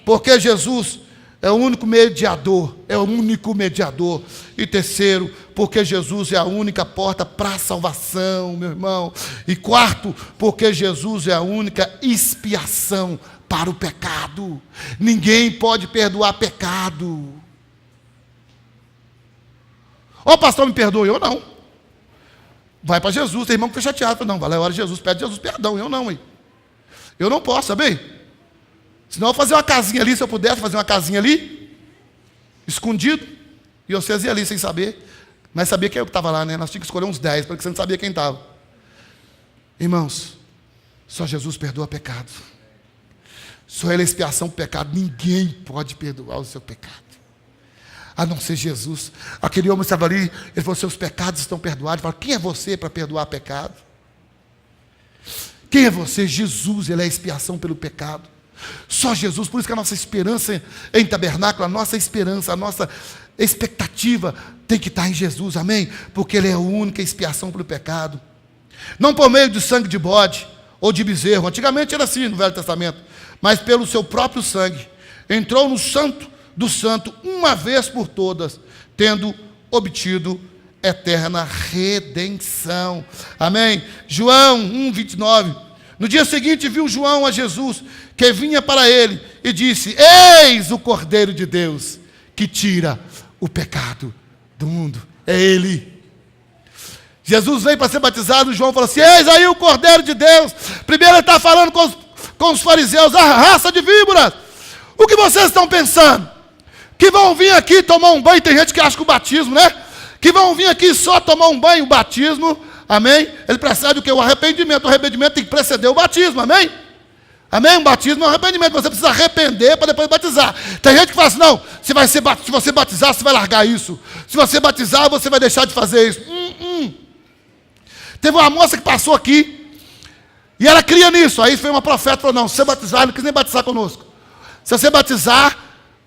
Porque Jesus é o único mediador, é o único mediador. E terceiro, porque Jesus é a única porta para a salvação, meu irmão. E quarto, porque Jesus é a única expiação para o pecado. Ninguém pode perdoar pecado. Ó, pastor, me perdoe, eu não. Vai para Jesus, tem irmão que fica chateado. Não, vai lá, hora de Jesus, pede Jesus perdão, eu não, hein? Eu não posso, sabe? Senão eu vou fazer uma casinha ali, se eu pudesse fazer uma casinha ali, escondido, e vocês iam ali sem saber, mas sabia que eu que estava lá, né? Nós tínhamos que escolher uns 10, porque você não sabia quem estava. Irmãos, só Jesus perdoa pecado. Só Ele é expiação do pecado. Ninguém pode perdoar o seu pecado, a não ser Jesus. Aquele homem estava ali, ele falou: seus pecados estão perdoados. Ele falou: quem é você para perdoar pecado? Quem é você? Jesus, Ele é a expiação pelo pecado. Só Jesus. Por isso que a nossa esperança em tabernáculo, a nossa esperança, a nossa expectativa tem que estar em Jesus, amém? Porque Ele é a única expiação pelo pecado. Não por meio de sangue de bode ou de bezerro. Antigamente era assim no Velho Testamento. Mas pelo seu próprio sangue. Entrou no santo do santo uma vez por todas, tendo obtido eterna redenção. Amém? João 1:29. No dia seguinte viu João a Jesus, que vinha para ele, e disse: eis o Cordeiro de Deus, que tira o pecado do mundo. É Ele. Jesus veio para ser batizado, João falou assim: eis aí o Cordeiro de Deus. Primeiro ele está falando com os fariseus: a raça de víboras, o que vocês estão pensando? Que vão vir aqui tomar um banho? Tem gente que acha que o batismo, né? Que vão vir aqui só tomar um banho, o batismo, amém? Ele precede o que? O arrependimento. O arrependimento tem que preceder o batismo, amém? Amém? O batismo é um arrependimento. Você precisa arrepender para depois batizar. Tem gente que fala assim: não, se você batizar, você vai largar isso. Se você batizar, você vai deixar de fazer isso. Teve uma moça que passou aqui e ela cria nisso. Aí foi uma profeta e falou: não, se você batizar, não quis nem batizar conosco. Se você batizar,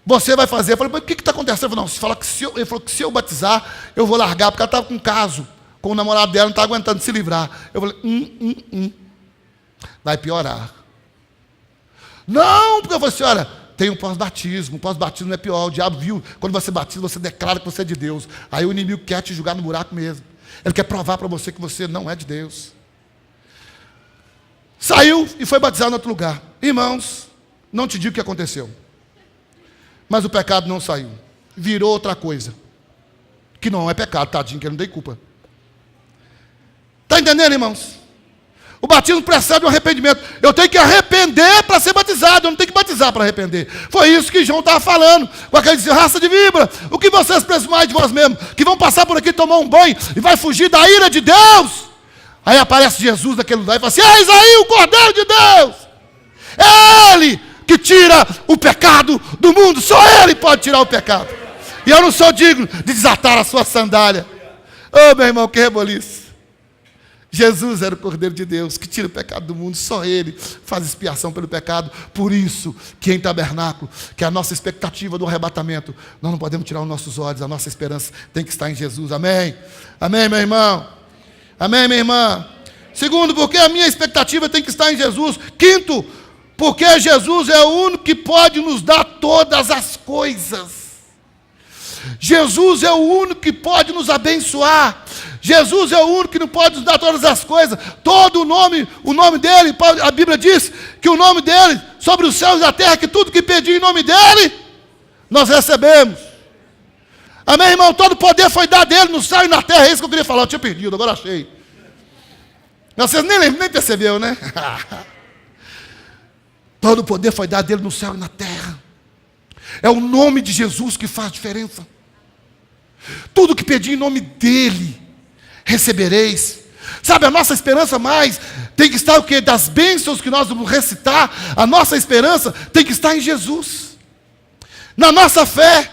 você vai fazer. Eu falei: mas o que está acontecendo? Ele falou: não, ele falou que se eu batizar, eu vou largar, porque ela estava com um caso com o namorado dela, não está aguentando se livrar. Eu falei: vai piorar. Não, porque eu falei: senhora, tem um pós-batismo. O pós-batismo é pior. O diabo viu, quando você batiza, você declara que você é de Deus. Aí o inimigo quer te jogar no buraco mesmo. Ele quer provar para você que você não é de Deus. Saiu e foi batizado em outro lugar. Irmãos, não te digo o que aconteceu. Mas o pecado não saiu. Virou outra coisa. Que não é pecado, tadinho, que ele não tem culpa. Está entendendo, irmãos? O batismo precede um arrependimento. Eu tenho que arrepender para ser batizado. Eu não tenho que batizar para arrepender. Foi isso que João estava falando. Com aquele dizer, raça de víbora. O que vocês presumem de vós mesmos? Que vão passar por aqui, tomar um banho e vai fugir da ira de Deus? Aí aparece Jesus naquele lugar e fala assim, eis aí o Cordeiro de Deus. É Ele que tira o pecado do mundo. Só Ele pode tirar o pecado. E eu não sou digno de desatar a sua sandália. Oh, meu irmão, que reboliço. Jesus era o Cordeiro de Deus, que tira o pecado do mundo. Só Ele faz expiação pelo pecado. Por isso, que em tabernáculo, que é a nossa expectativa do arrebatamento, nós não podemos tirar os nossos olhos. A nossa esperança tem que estar em Jesus. Amém? Amém, meu irmão? Amém, minha irmã? Segundo, porque a minha expectativa tem que estar em Jesus. Quinto, porque Jesus é o único que pode nos dar todas as coisas. Jesus é o único que pode nos abençoar. Jesus é o único que não pode nos dar todas as coisas. Todo o nome dele, a Bíblia diz que o nome dele, sobre os céus e a terra, que tudo que pedir em nome dele, nós recebemos. Amém, irmão? Todo poder foi dado dele no céu e na terra. É isso que eu queria falar, eu tinha perdido, agora achei. Vocês nem perceberam, né? Todo o poder foi dado dele no céu e na terra. É o nome de Jesus que faz diferença. Tudo que pedir em nome dele, recebereis. Sabe, a nossa esperança mais tem que estar o quê? Das bênçãos que nós vamos recitar. A nossa esperança tem que estar em Jesus. Na nossa fé.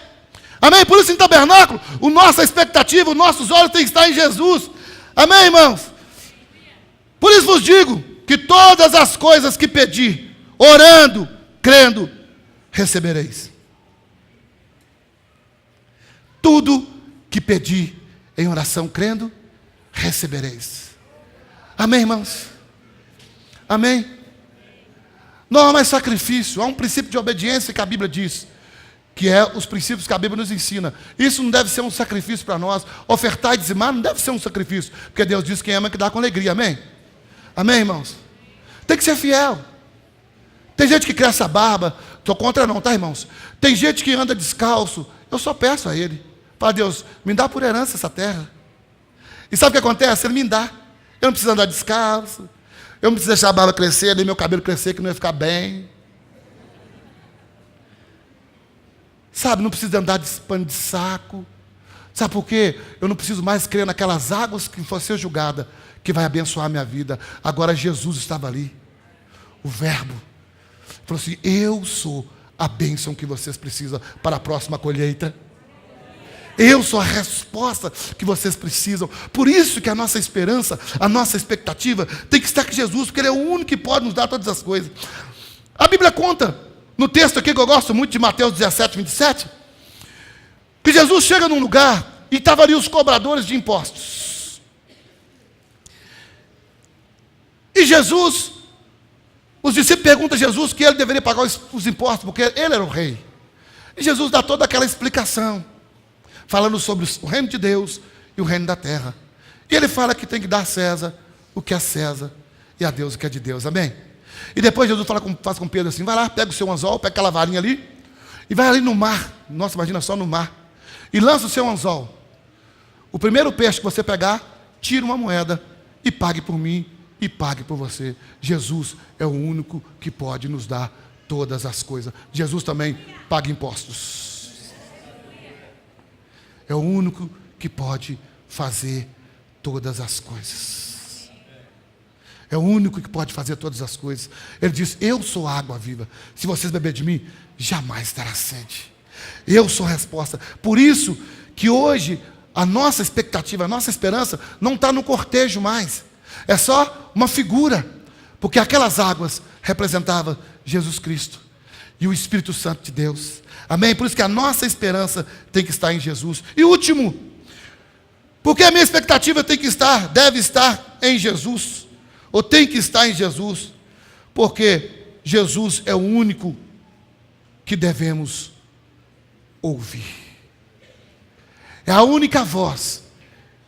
Amém? Por isso em tabernáculo, a nossa expectativa, os nossos olhos têm que estar em Jesus. Amém, irmãos? Por isso vos digo que todas as coisas que pedir, orando, crendo, recebereis. Tudo que pedir em oração, crendo, recebereis. Amém, irmãos? Amém? Não há mais sacrifício. Há um princípio de obediência que a Bíblia diz, que é os princípios que a Bíblia nos ensina. Isso não deve ser um sacrifício para nós. Ofertar e dizimar não deve ser um sacrifício, porque Deus diz que quem ama que dá com alegria. Amém? Amém, irmãos? Tem que ser fiel. Tem gente que cresce a barba. Estou contra não, tá, irmãos? Tem gente que anda descalço. Eu só peço a Ele. Para Deus, me dá por herança essa terra. E sabe o que acontece? Ele me dá. Eu não preciso andar descalço. Eu não preciso deixar a barba crescer, nem meu cabelo crescer, que não ia ficar bem. Sabe, não preciso andar de pano de saco. Sabe por quê? Eu não preciso mais crer naquelas águas que for ser julgada, que vai abençoar a minha vida. Agora Jesus estava ali. O Verbo. Falou assim, eu sou a bênção que vocês precisam para a próxima colheita. Eu sou a resposta que vocês precisam. Por isso que a nossa esperança, a nossa expectativa tem que estar com Jesus, porque Ele é o único que pode nos dar todas as coisas. A Bíblia conta, no texto aqui que eu gosto muito de Mateus 17, 27, que Jesus chega num lugar e estavam ali os cobradores de impostos. E Jesus, os discípulos perguntam a Jesus que ele deveria pagar os impostos, porque ele era o rei. E Jesus dá toda aquela explicação, falando sobre o reino de Deus e o reino da terra. E ele fala que tem que dar a César o que é César e a Deus o que é de Deus. Amém? E depois Jesus faz com Pedro assim, vai lá, pega o seu anzol, pega aquela varinha ali, e vai ali no mar. Nossa, imagina só no mar. E lança o seu anzol. O primeiro peixe que você pegar, tira uma moeda e pague por mim e pague por você. Jesus é o único que pode nos dar todas as coisas. Jesus também paga impostos. É o único que pode fazer todas as coisas. É o único que pode fazer todas as coisas. Ele diz, eu sou a água viva. Se vocês beberem de mim, jamais terá sede. Eu sou a resposta. Por isso que hoje a nossa expectativa, a nossa esperança não está no cortejo mais. É só uma figura. Porque aquelas águas representavam Jesus Cristo e o Espírito Santo de Deus. Amém? Por isso que a nossa esperança tem que estar em Jesus. E último, porque a minha expectativa deve estar em Jesus, ou tem que estar em Jesus, porque Jesus é o único que devemos ouvir. É a única voz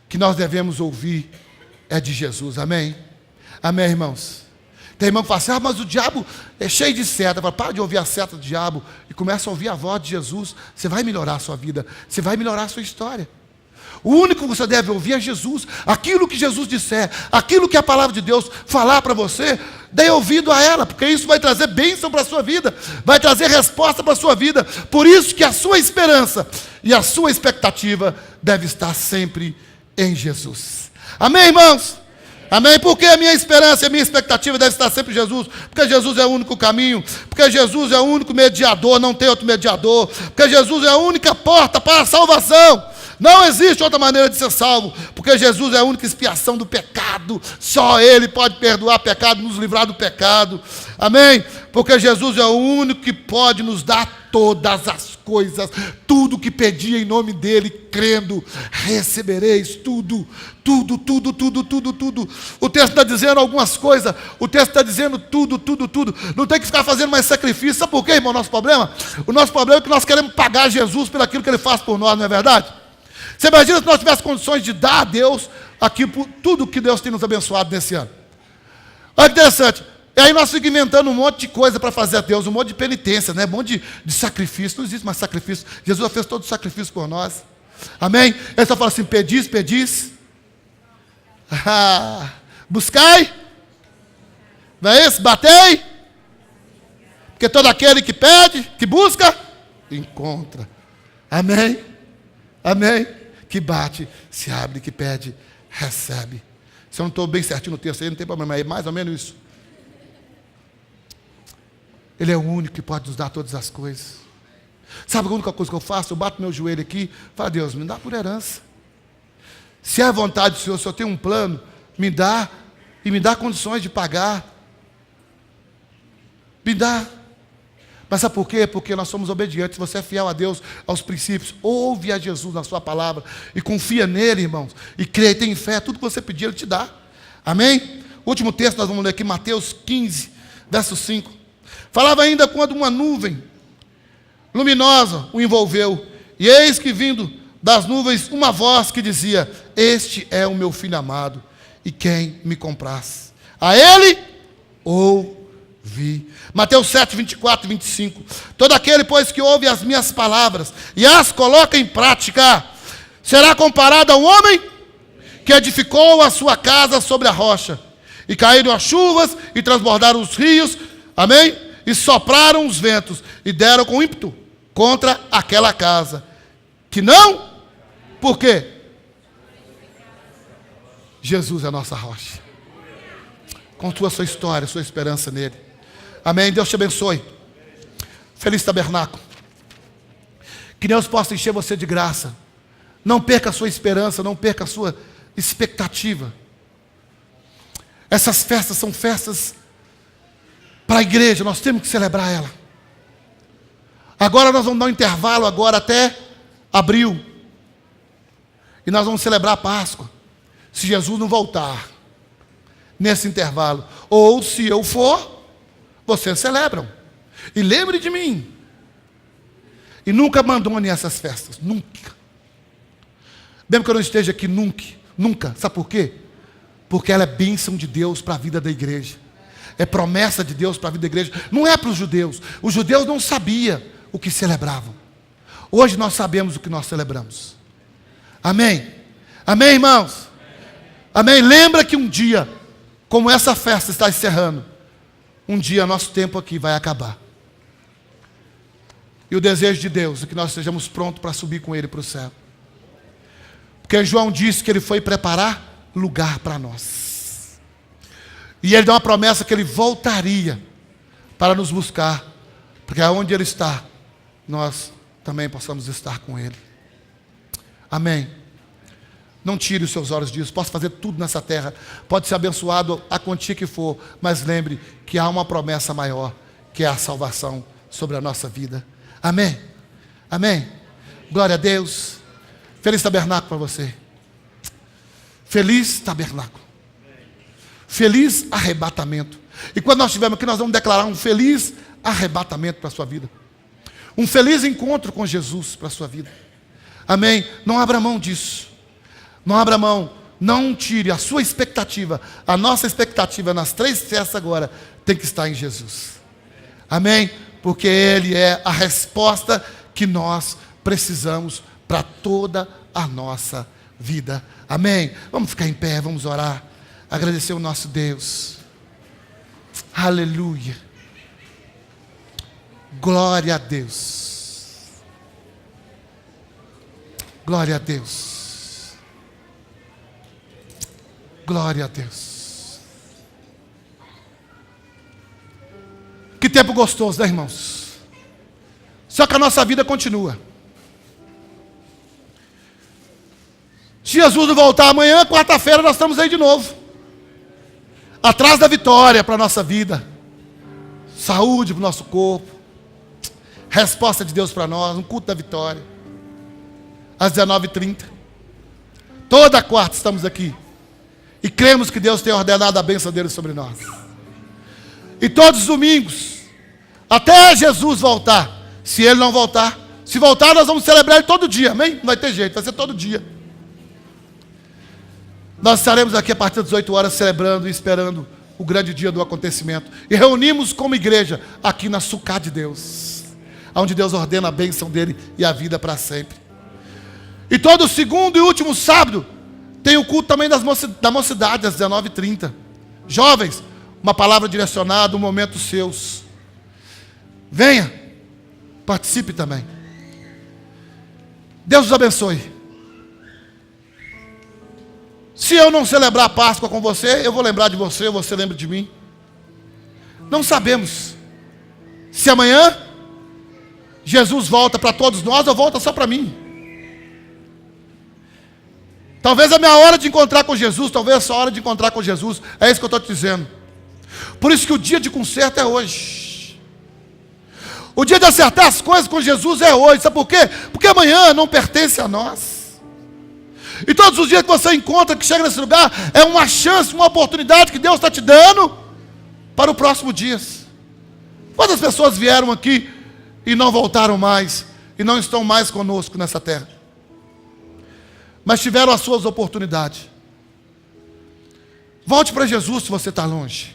que nós devemos ouvir é de Jesus, amém? Amém, irmãos? Tem irmão que fala assim, mas o diabo é cheio de seta. Fala, para de ouvir a seta do diabo e começa a ouvir a voz de Jesus. Você vai melhorar a sua vida, você vai melhorar a sua história. O único que você deve ouvir é Jesus. Aquilo que Jesus disser, aquilo que a palavra de Deus falar para você, dê ouvido a ela, porque isso vai trazer bênção para a sua vida, vai trazer resposta para a sua vida. Por isso que a sua esperança e a sua expectativa deve estar sempre em Jesus. Amém, irmãos? Amém? Porque a minha esperança e a minha expectativa deve estar sempre em Jesus, porque Jesus é o único caminho, porque Jesus é o único mediador, não tem outro mediador, porque Jesus é a única porta para a salvação. Não existe outra maneira de ser salvo, porque Jesus é a única expiação do pecado. Só Ele pode perdoar pecado, nos livrar do pecado. Amém? Porque Jesus é o único que pode nos dar todas as coisas. Tudo que pedir em nome dEle, crendo, recebereis tudo. Tudo. O texto está dizendo algumas coisas. O texto está dizendo tudo. Não tem que ficar fazendo mais sacrifício. Sabe por quê, irmão, o nosso problema? O nosso problema é que nós queremos pagar Jesus pelo aquilo que Ele faz por nós, não é verdade? Você imagina se nós tivéssemos condições de dar a Deus aqui por tudo que Deus tem nos abençoado nesse ano. Olha que interessante. E aí nós ficamos inventando um monte de coisa para fazer a Deus, um monte de penitência, né? Um monte de sacrifício. Não existe mais sacrifício. Jesus já fez todo o sacrifício por nós. Amém? Ele só fala assim, pedis. Buscai. Não é isso? Batei. Porque todo aquele que pede, que busca, encontra. Amém? Amém? Que bate, se abre, que pede, recebe. Se eu não estou bem certinho no texto aí, não tem problema, é mais ou menos isso. Ele é o único que pode nos dar todas as coisas. Sabe a única coisa que eu faço? Eu bato meu joelho aqui, falo, Deus, me dá por herança. Se é a vontade do Senhor, se eu tenho um plano, me dá, e me dá condições de pagar. Me dá. Mas sabe por quê? Porque nós somos obedientes. Você é fiel a Deus, aos princípios. Ouve a Jesus na sua palavra e confia nele, irmãos. E crê, tem fé. Tudo que você pedir, Ele te dá. Amém? Último texto, nós vamos ler aqui, Mateus 15, verso 5. Falava ainda quando uma nuvem luminosa o envolveu. E eis que vindo das nuvens uma voz que dizia, este é o meu filho amado, e quem me compraz. A ele ouvi. Mateus 7, 24 e 25. Todo aquele, pois, que ouve as minhas palavras e as coloca em prática, será comparado a um homem que edificou a sua casa sobre a rocha. E caíram as chuvas, e transbordaram os rios, amém? E sopraram os ventos, e deram com ímpeto contra aquela casa. Que não? Por quê? Jesus é a nossa rocha. Construa a sua história, a sua esperança nele. Amém? Deus te abençoe. Feliz tabernáculo. Que Deus possa encher você de graça. Não perca a sua esperança, não perca a sua expectativa. Essas festas são festas para a igreja, nós temos que celebrar ela. Agora nós vamos dar um intervalo agora até abril. E nós vamos celebrar a Páscoa. Se Jesus não voltar nesse intervalo, ou se eu for, vocês celebram. E lembre de mim. E nunca abandone essas festas. Nunca. Mesmo que eu não esteja aqui, nunca. Sabe por quê? Porque ela é bênção de Deus para a vida da igreja. É promessa de Deus para a vida da igreja. Não é para os judeus. Os judeus não sabiam o que celebravam. Hoje nós sabemos o que nós celebramos. Amém? Amém, irmãos? Amém? Lembra que um dia, como essa festa está encerrando, um dia nosso tempo aqui vai acabar. E o desejo de Deus é que nós estejamos prontos para subir com Ele para o céu. Porque João disse que Ele foi preparar lugar para nós. E Ele deu uma promessa que Ele voltaria para nos buscar. Porque aonde Ele está, nós também possamos estar com Ele. Amém. Não tire os seus olhos disso. Posso fazer tudo nessa terra. Pode ser abençoado a quantia que for. Mas lembre que há uma promessa maior, que é a salvação sobre a nossa vida. Amém. Amém. Glória a Deus. Feliz tabernáculo para você. Feliz tabernáculo. Feliz arrebatamento. E quando nós estivermos aqui, nós vamos declarar um feliz arrebatamento para a sua vida. Um feliz encontro com Jesus para a sua vida. Amém? Não abra mão disso. Não abra mão. Não tire a sua expectativa. A nossa expectativa nas 3 festas agora tem que estar em Jesus. Amém? Porque Ele é a resposta que nós precisamos para toda a nossa vida. Amém? Vamos ficar em pé, vamos orar. Agradecer o nosso Deus. Aleluia. Glória a Deus. Glória a Deus. Glória a Deus. Que tempo gostoso, né, irmãos? Só que a nossa vida continua. Se Jesus não voltar amanhã, quarta-feira, nós estamos aí de novo. Atrás da vitória para a nossa vida. Saúde para o nosso corpo. Resposta de Deus para nós, um culto da vitória. Às 19h30. Toda quarta estamos aqui. E cremos que Deus tem ordenado a bênção dele sobre nós. E todos os domingos, até Jesus voltar. Se ele não voltar, se voltar, nós vamos celebrar ele todo dia, amém? Não vai ter jeito, vai ser todo dia. Nós estaremos aqui a partir das 18 horas celebrando e esperando o grande dia do acontecimento. E reunimos como igreja aqui na Sucá de Deus, onde Deus ordena a bênção dele e a vida para sempre. E todo segundo e último sábado tem o culto também da mocidade, às 19h30. Jovens, uma palavra direcionada, um momento seus. Venha, participe também. Deus os abençoe. Se eu não celebrar a Páscoa com você, eu vou lembrar de você, você lembra de mim. Não sabemos se amanhã Jesus volta para todos nós ou volta só para mim. Talvez a minha hora de encontrar com Jesus, talvez a sua hora de encontrar com Jesus. É isso que eu estou te dizendo. Por isso que o dia de conserto é hoje. O dia de acertar as coisas com Jesus é hoje. Sabe por quê? Porque amanhã não pertence a nós. E todos os dias que você encontra, que chega nesse lugar, é uma chance, uma oportunidade que Deus está te dando para o próximo dia. Quantas pessoas vieram aqui e não voltaram mais, e não estão mais conosco nessa terra? Mas tiveram as suas oportunidades. Volte para Jesus se você está longe.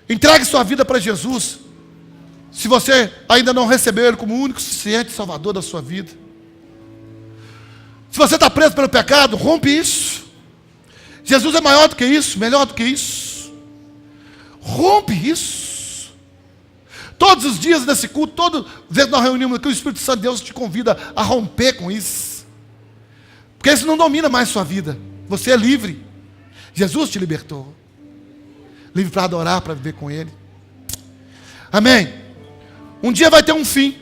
Entregue sua vida para Jesus se você ainda não recebeu Ele como o único, suficiente Salvador da sua vida. Se você está preso pelo pecado, rompe isso. Jesus é maior do que isso, melhor do que isso. Rompe isso. Todos os dias desse culto, toda vez que nós reunimos aqui, o Espírito Santo de Deus te convida a romper com isso. Porque isso não domina mais sua vida. Você é livre. Jesus te libertou. Livre para adorar, para viver com Ele. Amém. Um dia vai ter um fim.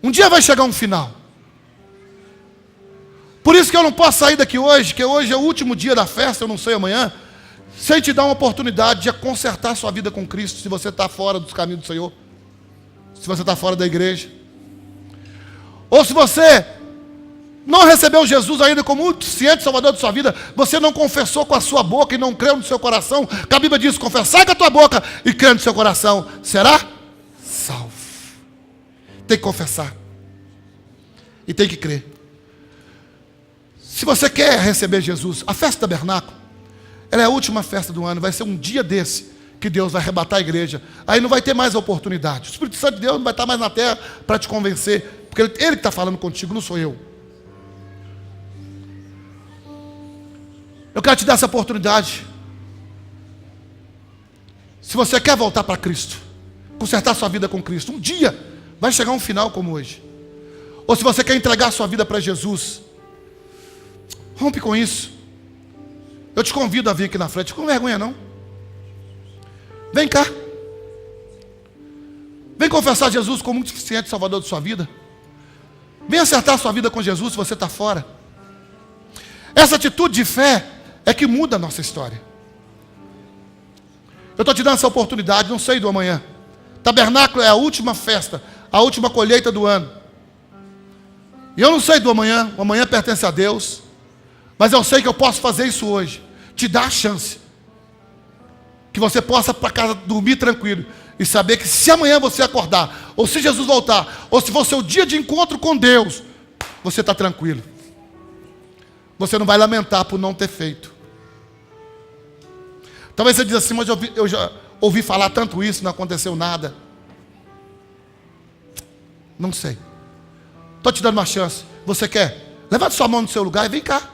Um dia vai chegar um final. Por isso que eu não posso sair daqui hoje, que hoje é o último dia da festa, eu não sei amanhã, sem te dar uma oportunidade de consertar sua vida com Cristo, se você está fora dos caminhos do Senhor. Se você está fora da igreja. Ou se você não recebeu Jesus ainda como o suficiente Salvador de sua vida, você não confessou com a sua boca e não creu no seu coração, que a Bíblia diz, confessai com a tua boca e crê no seu coração, será salvo. Tem que confessar. E tem que crer. Se você quer receber Jesus, a festa do tabernáculo, ela é a última festa do ano, vai ser um dia desse, que Deus vai arrebatar a igreja, aí não vai ter mais oportunidade, o Espírito Santo de Deus não vai estar mais na terra para te convencer, porque Ele que está falando contigo, não sou eu. Eu quero te dar essa oportunidade. Se você quer voltar para Cristo, consertar sua vida com Cristo, um dia vai chegar um final como hoje. Ou se você quer entregar sua vida para Jesus, rompe com isso. Eu te convido a vir aqui na frente, com vergonha não. Vem cá. Vem confessar Jesus como o suficiente Salvador de sua vida. Vem acertar sua vida com Jesus se você está fora. Essa atitude de fé é que muda a nossa história. Eu estou te dando essa oportunidade, não sei do amanhã. Tabernáculo é a última festa, a última colheita do ano. E eu não sei do amanhã, o amanhã pertence a Deus. Mas eu sei que eu posso fazer isso hoje. Te dar a chance. Que você possa para casa dormir tranquilo. E saber que se amanhã você acordar, ou se Jesus voltar, ou se for seu dia de encontro com Deus, você está tranquilo. Você não vai lamentar por não ter feito. Talvez você diz assim, mas eu já ouvi falar tanto isso, não aconteceu nada. Não sei. Estou te dando uma chance. Você quer? Levante sua mão no seu lugar e vem cá.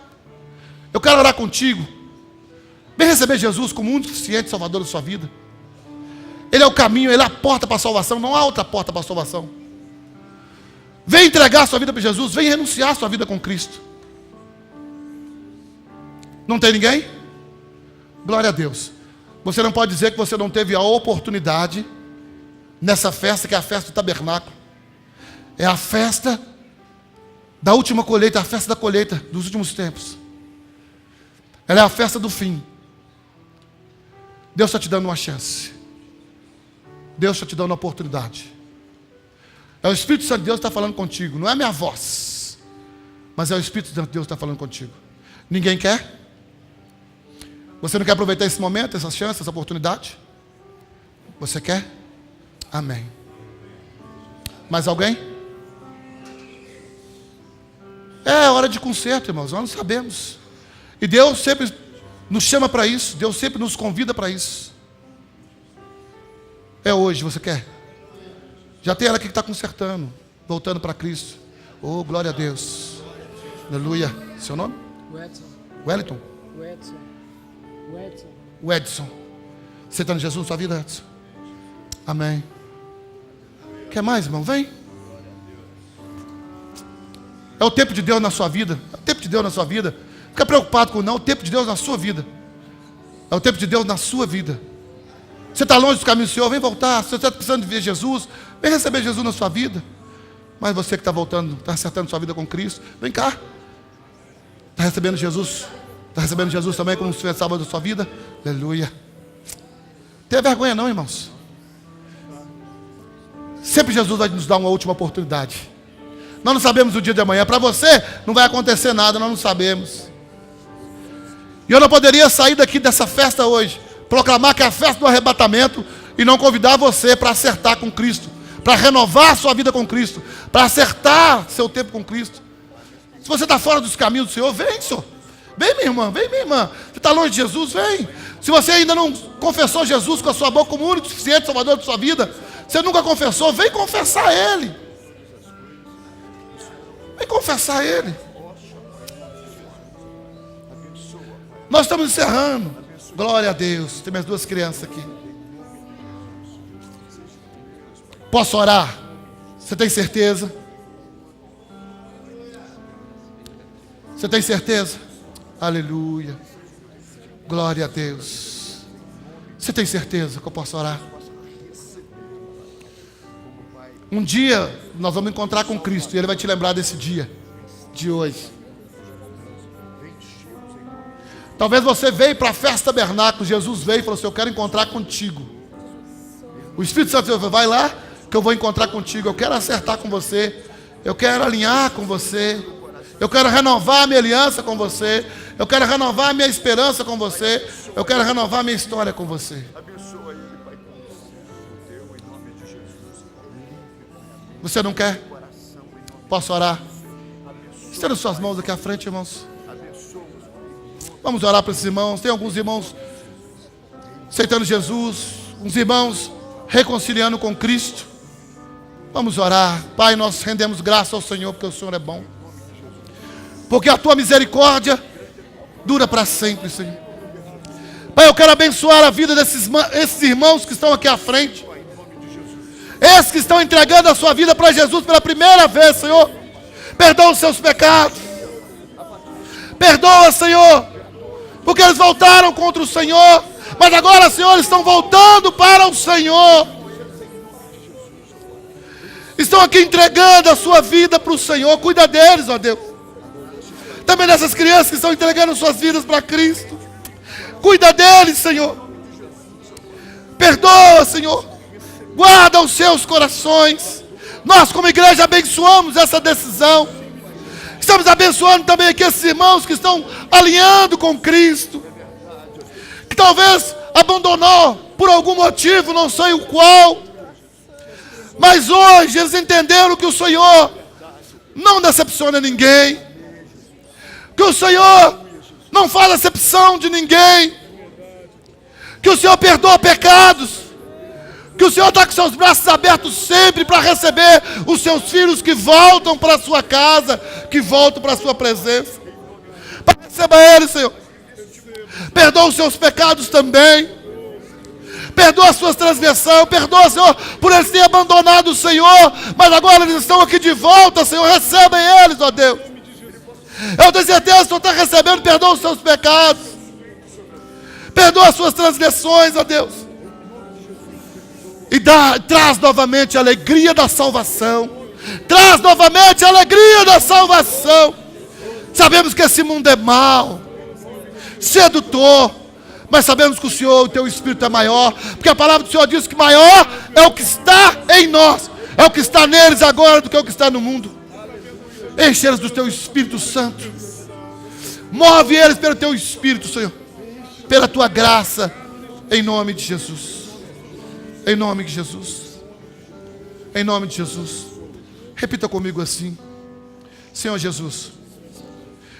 Eu quero orar contigo. Vem receber Jesus como único suficiente Salvador da sua vida. Ele é o caminho, Ele é a porta para a salvação. Não há outra porta para a salvação. Vem entregar a sua vida para Jesus. Vem renunciar a sua vida com Cristo. Não tem ninguém? Glória a Deus. Você não pode dizer que você não teve a oportunidade nessa festa, que é a festa do tabernáculo. É a festa da última colheita, a festa da colheita dos últimos tempos. Ela é a festa do fim. Deus está te dando uma chance. Deus está te dando uma oportunidade. É o Espírito Santo de Deus que está falando contigo. Não é a minha voz, mas é o Espírito Santo de Deus que está falando contigo. Ninguém quer? Você não quer aproveitar esse momento, essa chance, essa oportunidade? Você quer? Amém. Mais alguém? É hora de conserto, irmãos. Nós não sabemos. E Deus sempre nos chama para isso. Deus sempre nos convida para isso. É hoje, você quer? Já tem ela aqui que está consertando, voltando para Cristo. Oh, glória a Deus. Aleluia. Seu nome? Wellington. O Edson. Você está no Jesus na sua vida, Edson? Amém. Quer mais, irmão? Vem. É o tempo de Deus na sua vida. É o tempo de Deus na sua vida. Fica preocupado com não. É o tempo de Deus na sua vida. É o tempo de Deus na sua vida. Você está longe do caminho do Senhor, vem voltar. Se você está precisando de ver Jesus, vem receber Jesus na sua vida. Mas você que está voltando, está acertando sua vida com Cristo, vem cá. Está recebendo Jesus? Está recebendo Jesus também como se fosse salvador da sua vida? Aleluia. Não tenha vergonha não, irmãos. Sempre Jesus vai nos dar uma última oportunidade. Nós não sabemos o dia de amanhã. Para você não vai acontecer nada, nós não sabemos. E eu não poderia sair daqui dessa festa hoje, proclamar que é a festa do arrebatamento, e não convidar você para acertar com Cristo, para renovar sua vida com Cristo, para acertar seu tempo com Cristo. Se você está fora dos caminhos do Senhor, vem, Senhor. Vem, minha irmã, vem, minha irmã. Você está longe de Jesus, vem. Se você ainda não confessou Jesus com a sua boca como único suficiente Salvador da sua vida, você nunca confessou, vem confessar Ele. Vem confessar Ele. Nós estamos encerrando. Glória a Deus. Tem minhas duas crianças aqui. Posso orar? Você tem certeza? Você tem certeza? Aleluia. Glória a Deus. Você tem certeza que eu posso orar? Um dia nós vamos encontrar com Cristo e Ele vai te lembrar desse dia, de hoje. Talvez você veio para a festa tabernáculo, Jesus veio e falou assim: eu quero encontrar contigo. O Espírito Santo falou: vai lá que eu vou encontrar contigo, eu quero acertar com você, eu quero alinhar com você, eu quero renovar a minha aliança com você, eu quero renovar a minha esperança com você, eu quero renovar a minha história com você. Você não quer? Posso orar? Estenda suas mãos aqui à frente, irmãos. Vamos orar para esses irmãos. Tem alguns irmãos aceitando Jesus, uns irmãos reconciliando com Cristo. Vamos orar. Pai, nós rendemos graça ao Senhor, porque o Senhor é bom, porque a tua misericórdia dura para sempre, Senhor. Pai, eu quero abençoar a vida desses irmãos que estão aqui à frente, esses que estão entregando a sua vida para Jesus pela primeira vez, Senhor. Perdoa os seus pecados. Perdoa, Senhor, porque eles voltaram contra o Senhor, mas agora, Senhor, eles estão voltando para o Senhor. Estão aqui entregando a sua vida para o Senhor. Cuida deles, ó Deus. Também dessas crianças que estão entregando suas vidas para Cristo. Cuida deles, Senhor. Perdoa, Senhor. Guarda os seus corações. Nós, como igreja, abençoamos essa decisão. Estamos abençoando também aqui esses irmãos que estão alinhando com Cristo, que talvez abandonou por algum motivo, não sei o qual. Mas hoje eles entenderam que o Senhor não decepciona ninguém. Que o Senhor não faz acepção de ninguém. Que o Senhor perdoa pecados. Que o Senhor está com seus braços abertos sempre para receber os seus filhos que voltam para a sua casa, que voltam para a sua presença. Receba eles, Senhor. Perdoa os seus pecados também. Perdoa as suas transgressões. Perdoa, Senhor, por eles terem abandonado o Senhor. Mas agora eles estão aqui de volta, Senhor. Receba eles, ó Deus. Eu tenho certeza que o Senhor está recebendo. Perdoa os seus pecados. Perdoa as suas transgressões, ó Deus. E traz novamente a alegria da salvação. Traz novamente a alegria da salvação. Sabemos que esse mundo é mau, sedutor, mas sabemos que o Senhor, o teu Espírito é maior, porque a palavra do Senhor diz que maior é o que está em nós, é o que está neles agora do que o que está no mundo. Enche eles do teu Espírito Santo. Move eles pelo teu Espírito, Senhor, pela tua graça, em nome de Jesus. Em nome de Jesus. Em nome de Jesus. Repita comigo assim: Senhor Jesus,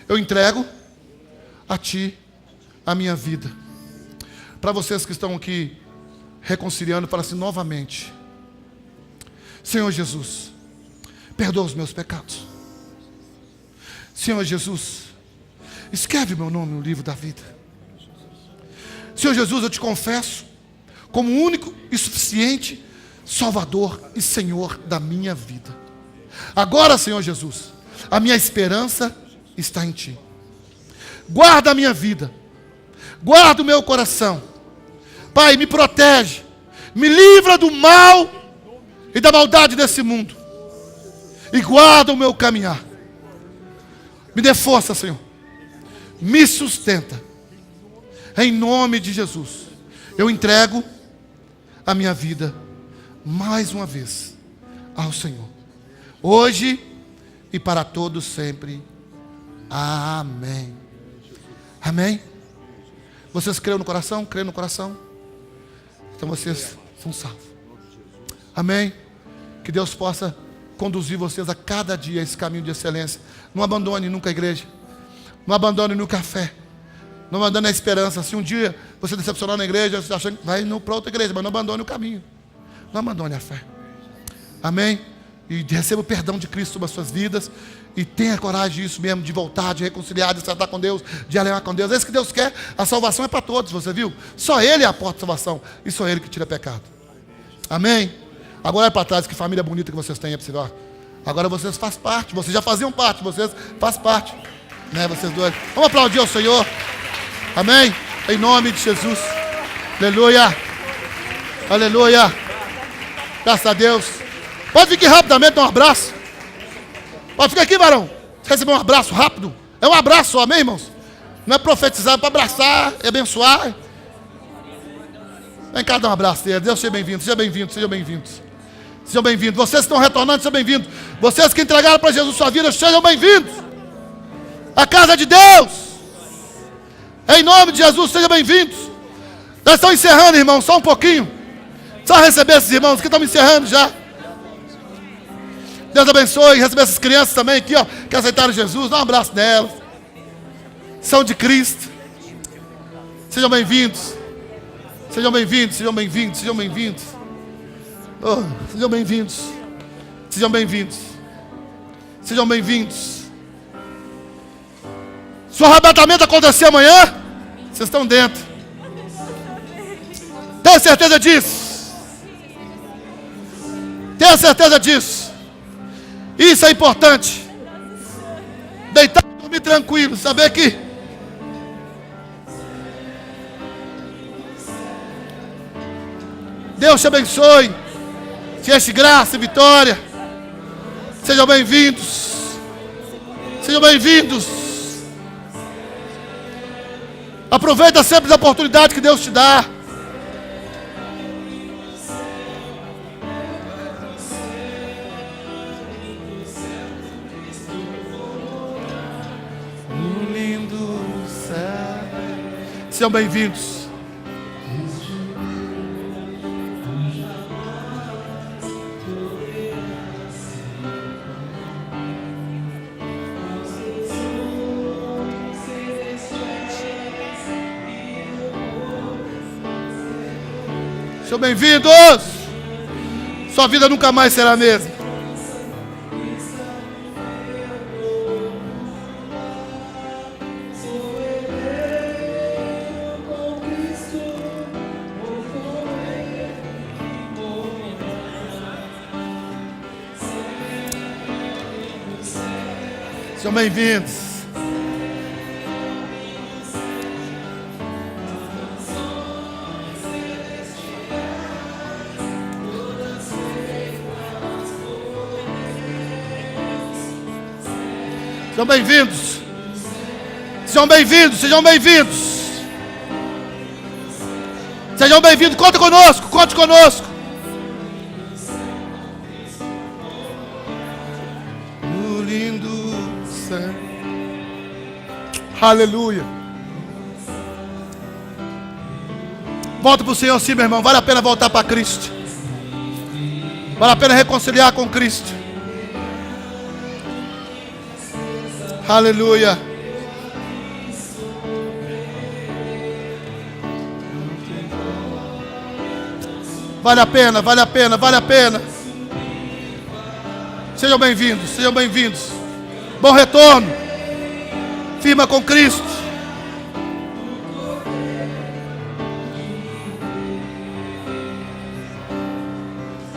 eu entrego a Ti a minha vida. Para vocês que estão aqui reconciliando, fala assim novamente: Senhor Jesus, perdoa os meus pecados. Senhor Jesus, escreve meu nome no livro da vida. Senhor Jesus, eu te confesso como único e suficiente Salvador e Senhor da minha vida. Agora, Senhor Jesus, a minha esperança está em Ti. Guarda a minha vida, guarda o meu coração. Pai, me protege, me livra do mal e da maldade desse mundo, e guarda o meu caminhar. Me dê força, Senhor, me sustenta. Em nome de Jesus, eu entrego a minha vida mais uma vez ao Senhor, hoje e para todos sempre. Amém. Amém. Vocês creem no coração? Creem no coração? Então vocês são salvos. Amém. Que Deus possa conduzir vocês a cada dia a esse caminho de excelência. Não abandone nunca a igreja. Não abandone nunca a fé. Não abandone a esperança. Se um dia você decepcionar na igreja, você acha que vai para outra igreja, mas não abandone o caminho. Não abandone a fé. Amém. E receba o perdão de Cristo sobre as suas vidas. E tenha coragem disso mesmo, de voltar, de reconciliar, de tratar com Deus, de alinhar com Deus. É isso que Deus quer. A salvação é para todos, você viu? Só Ele é a porta de salvação. E só Ele que tira pecado. Amém. Agora é para trás, que família bonita que vocês têm. Agora vocês fazem parte. Vocês já faziam parte, vocês fazem parte. Né, vocês dois. Vamos aplaudir ao Senhor. Amém. Em nome de Jesus. Aleluia. Aleluia. Graças a Deus. Pode vir aqui rapidamente, dar um abraço. Pode ficar aqui, varão. Receber um abraço rápido. É um abraço só, amém, irmãos? Não é profetizar, é para abraçar, é abençoar. Vem cá dar um abraço. Deus seja bem-vindo, seja bem-vindo, seja bem-vindo. Sejam bem-vindos. Vocês que estão retornando, sejam bem-vindos. Vocês que entregaram para Jesus sua vida, sejam bem-vindos. A casa de Deus. Em nome de Jesus, sejam bem-vindos. Nós estamos encerrando, irmãos, só um pouquinho. Só receber esses irmãos que estão encerrando já. Deus abençoe. Receber essas crianças também aqui, ó, que aceitaram Jesus. Dá um abraço nelas. São de Cristo. Sejam bem-vindos. Sejam bem-vindos, sejam bem-vindos, sejam bem-vindos. Oh, sejam bem-vindos. Sejam bem-vindos. Sejam bem-vindos. Se o arrebatamento acontecer amanhã, vocês estão dentro. Tenha certeza disso. Tenha certeza disso. Isso é importante. Deitar e dormir tranquilo. Saber que Deus te abençoe. Te enche graça e vitória. Sejam bem-vindos. Sejam bem-vindos. Aproveita sempre a oportunidade que Deus te dá. Um lindo céu. Sejam bem-vindos. Sejam bem-vindos. Sua vida nunca mais será a mesma. Sejam bem-vindos. Sejam bem-vindos. Sejam bem-vindos, sejam bem-vindos. Sejam bem-vindos, conte conosco, conte conosco. No lindo céu. Aleluia. Volta para o Senhor sim, meu irmão. Vale a pena voltar para Cristo. Vale a pena reconciliar com Cristo. Aleluia. Vale a pena, vale a pena, vale a pena. Sejam bem-vindos, sejam bem-vindos. Bom retorno. Firma com Cristo.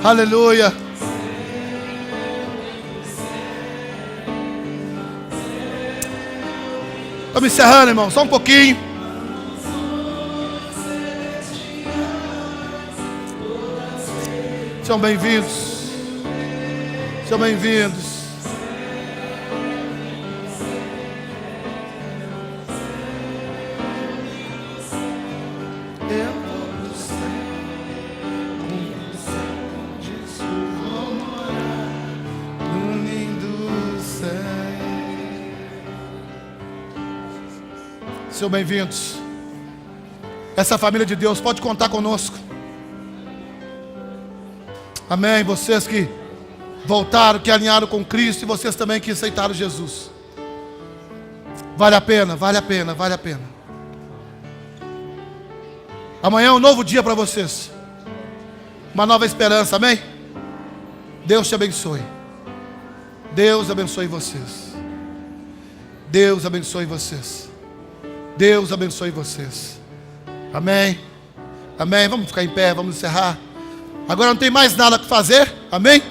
Aleluia. Estamos encerrando, irmão. Só um pouquinho. Sejam bem-vindos. Sejam bem-vindos. Sejam bem-vindos. Essa família de Deus pode contar conosco. Amém. Vocês que voltaram, que alinharam com Cristo, e vocês também que aceitaram Jesus. Vale a pena, vale a pena, vale a pena. Amanhã é um novo dia para vocês. Uma nova esperança, amém? Deus te abençoe. Deus abençoe vocês. Deus abençoe vocês. Deus abençoe vocês. Amém. Amém. Vamos ficar em pé, vamos encerrar. Agora não tem mais nada que fazer. Amém.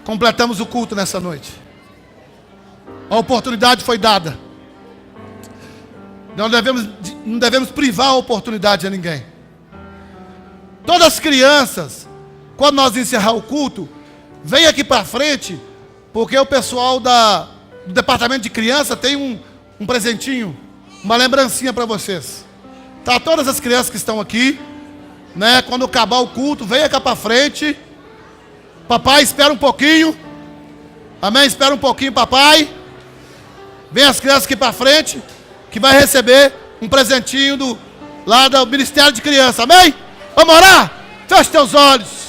Completamos o culto nessa noite. A oportunidade foi dada. Não devemos privar a oportunidade a ninguém. Todas as crianças, quando nós encerrar o culto, vem aqui para frente, porque o pessoal do departamento de criança tem um presentinho, uma lembrancinha para vocês. Tá, todas as crianças que estão aqui, né? Quando acabar o culto, venha cá para frente. Papai, espera um pouquinho. Amém? Espera um pouquinho, papai. Vem as crianças aqui para frente, que vai receber um presentinho lá do Ministério de Criança. Amém? Vamos orar? Feche teus olhos.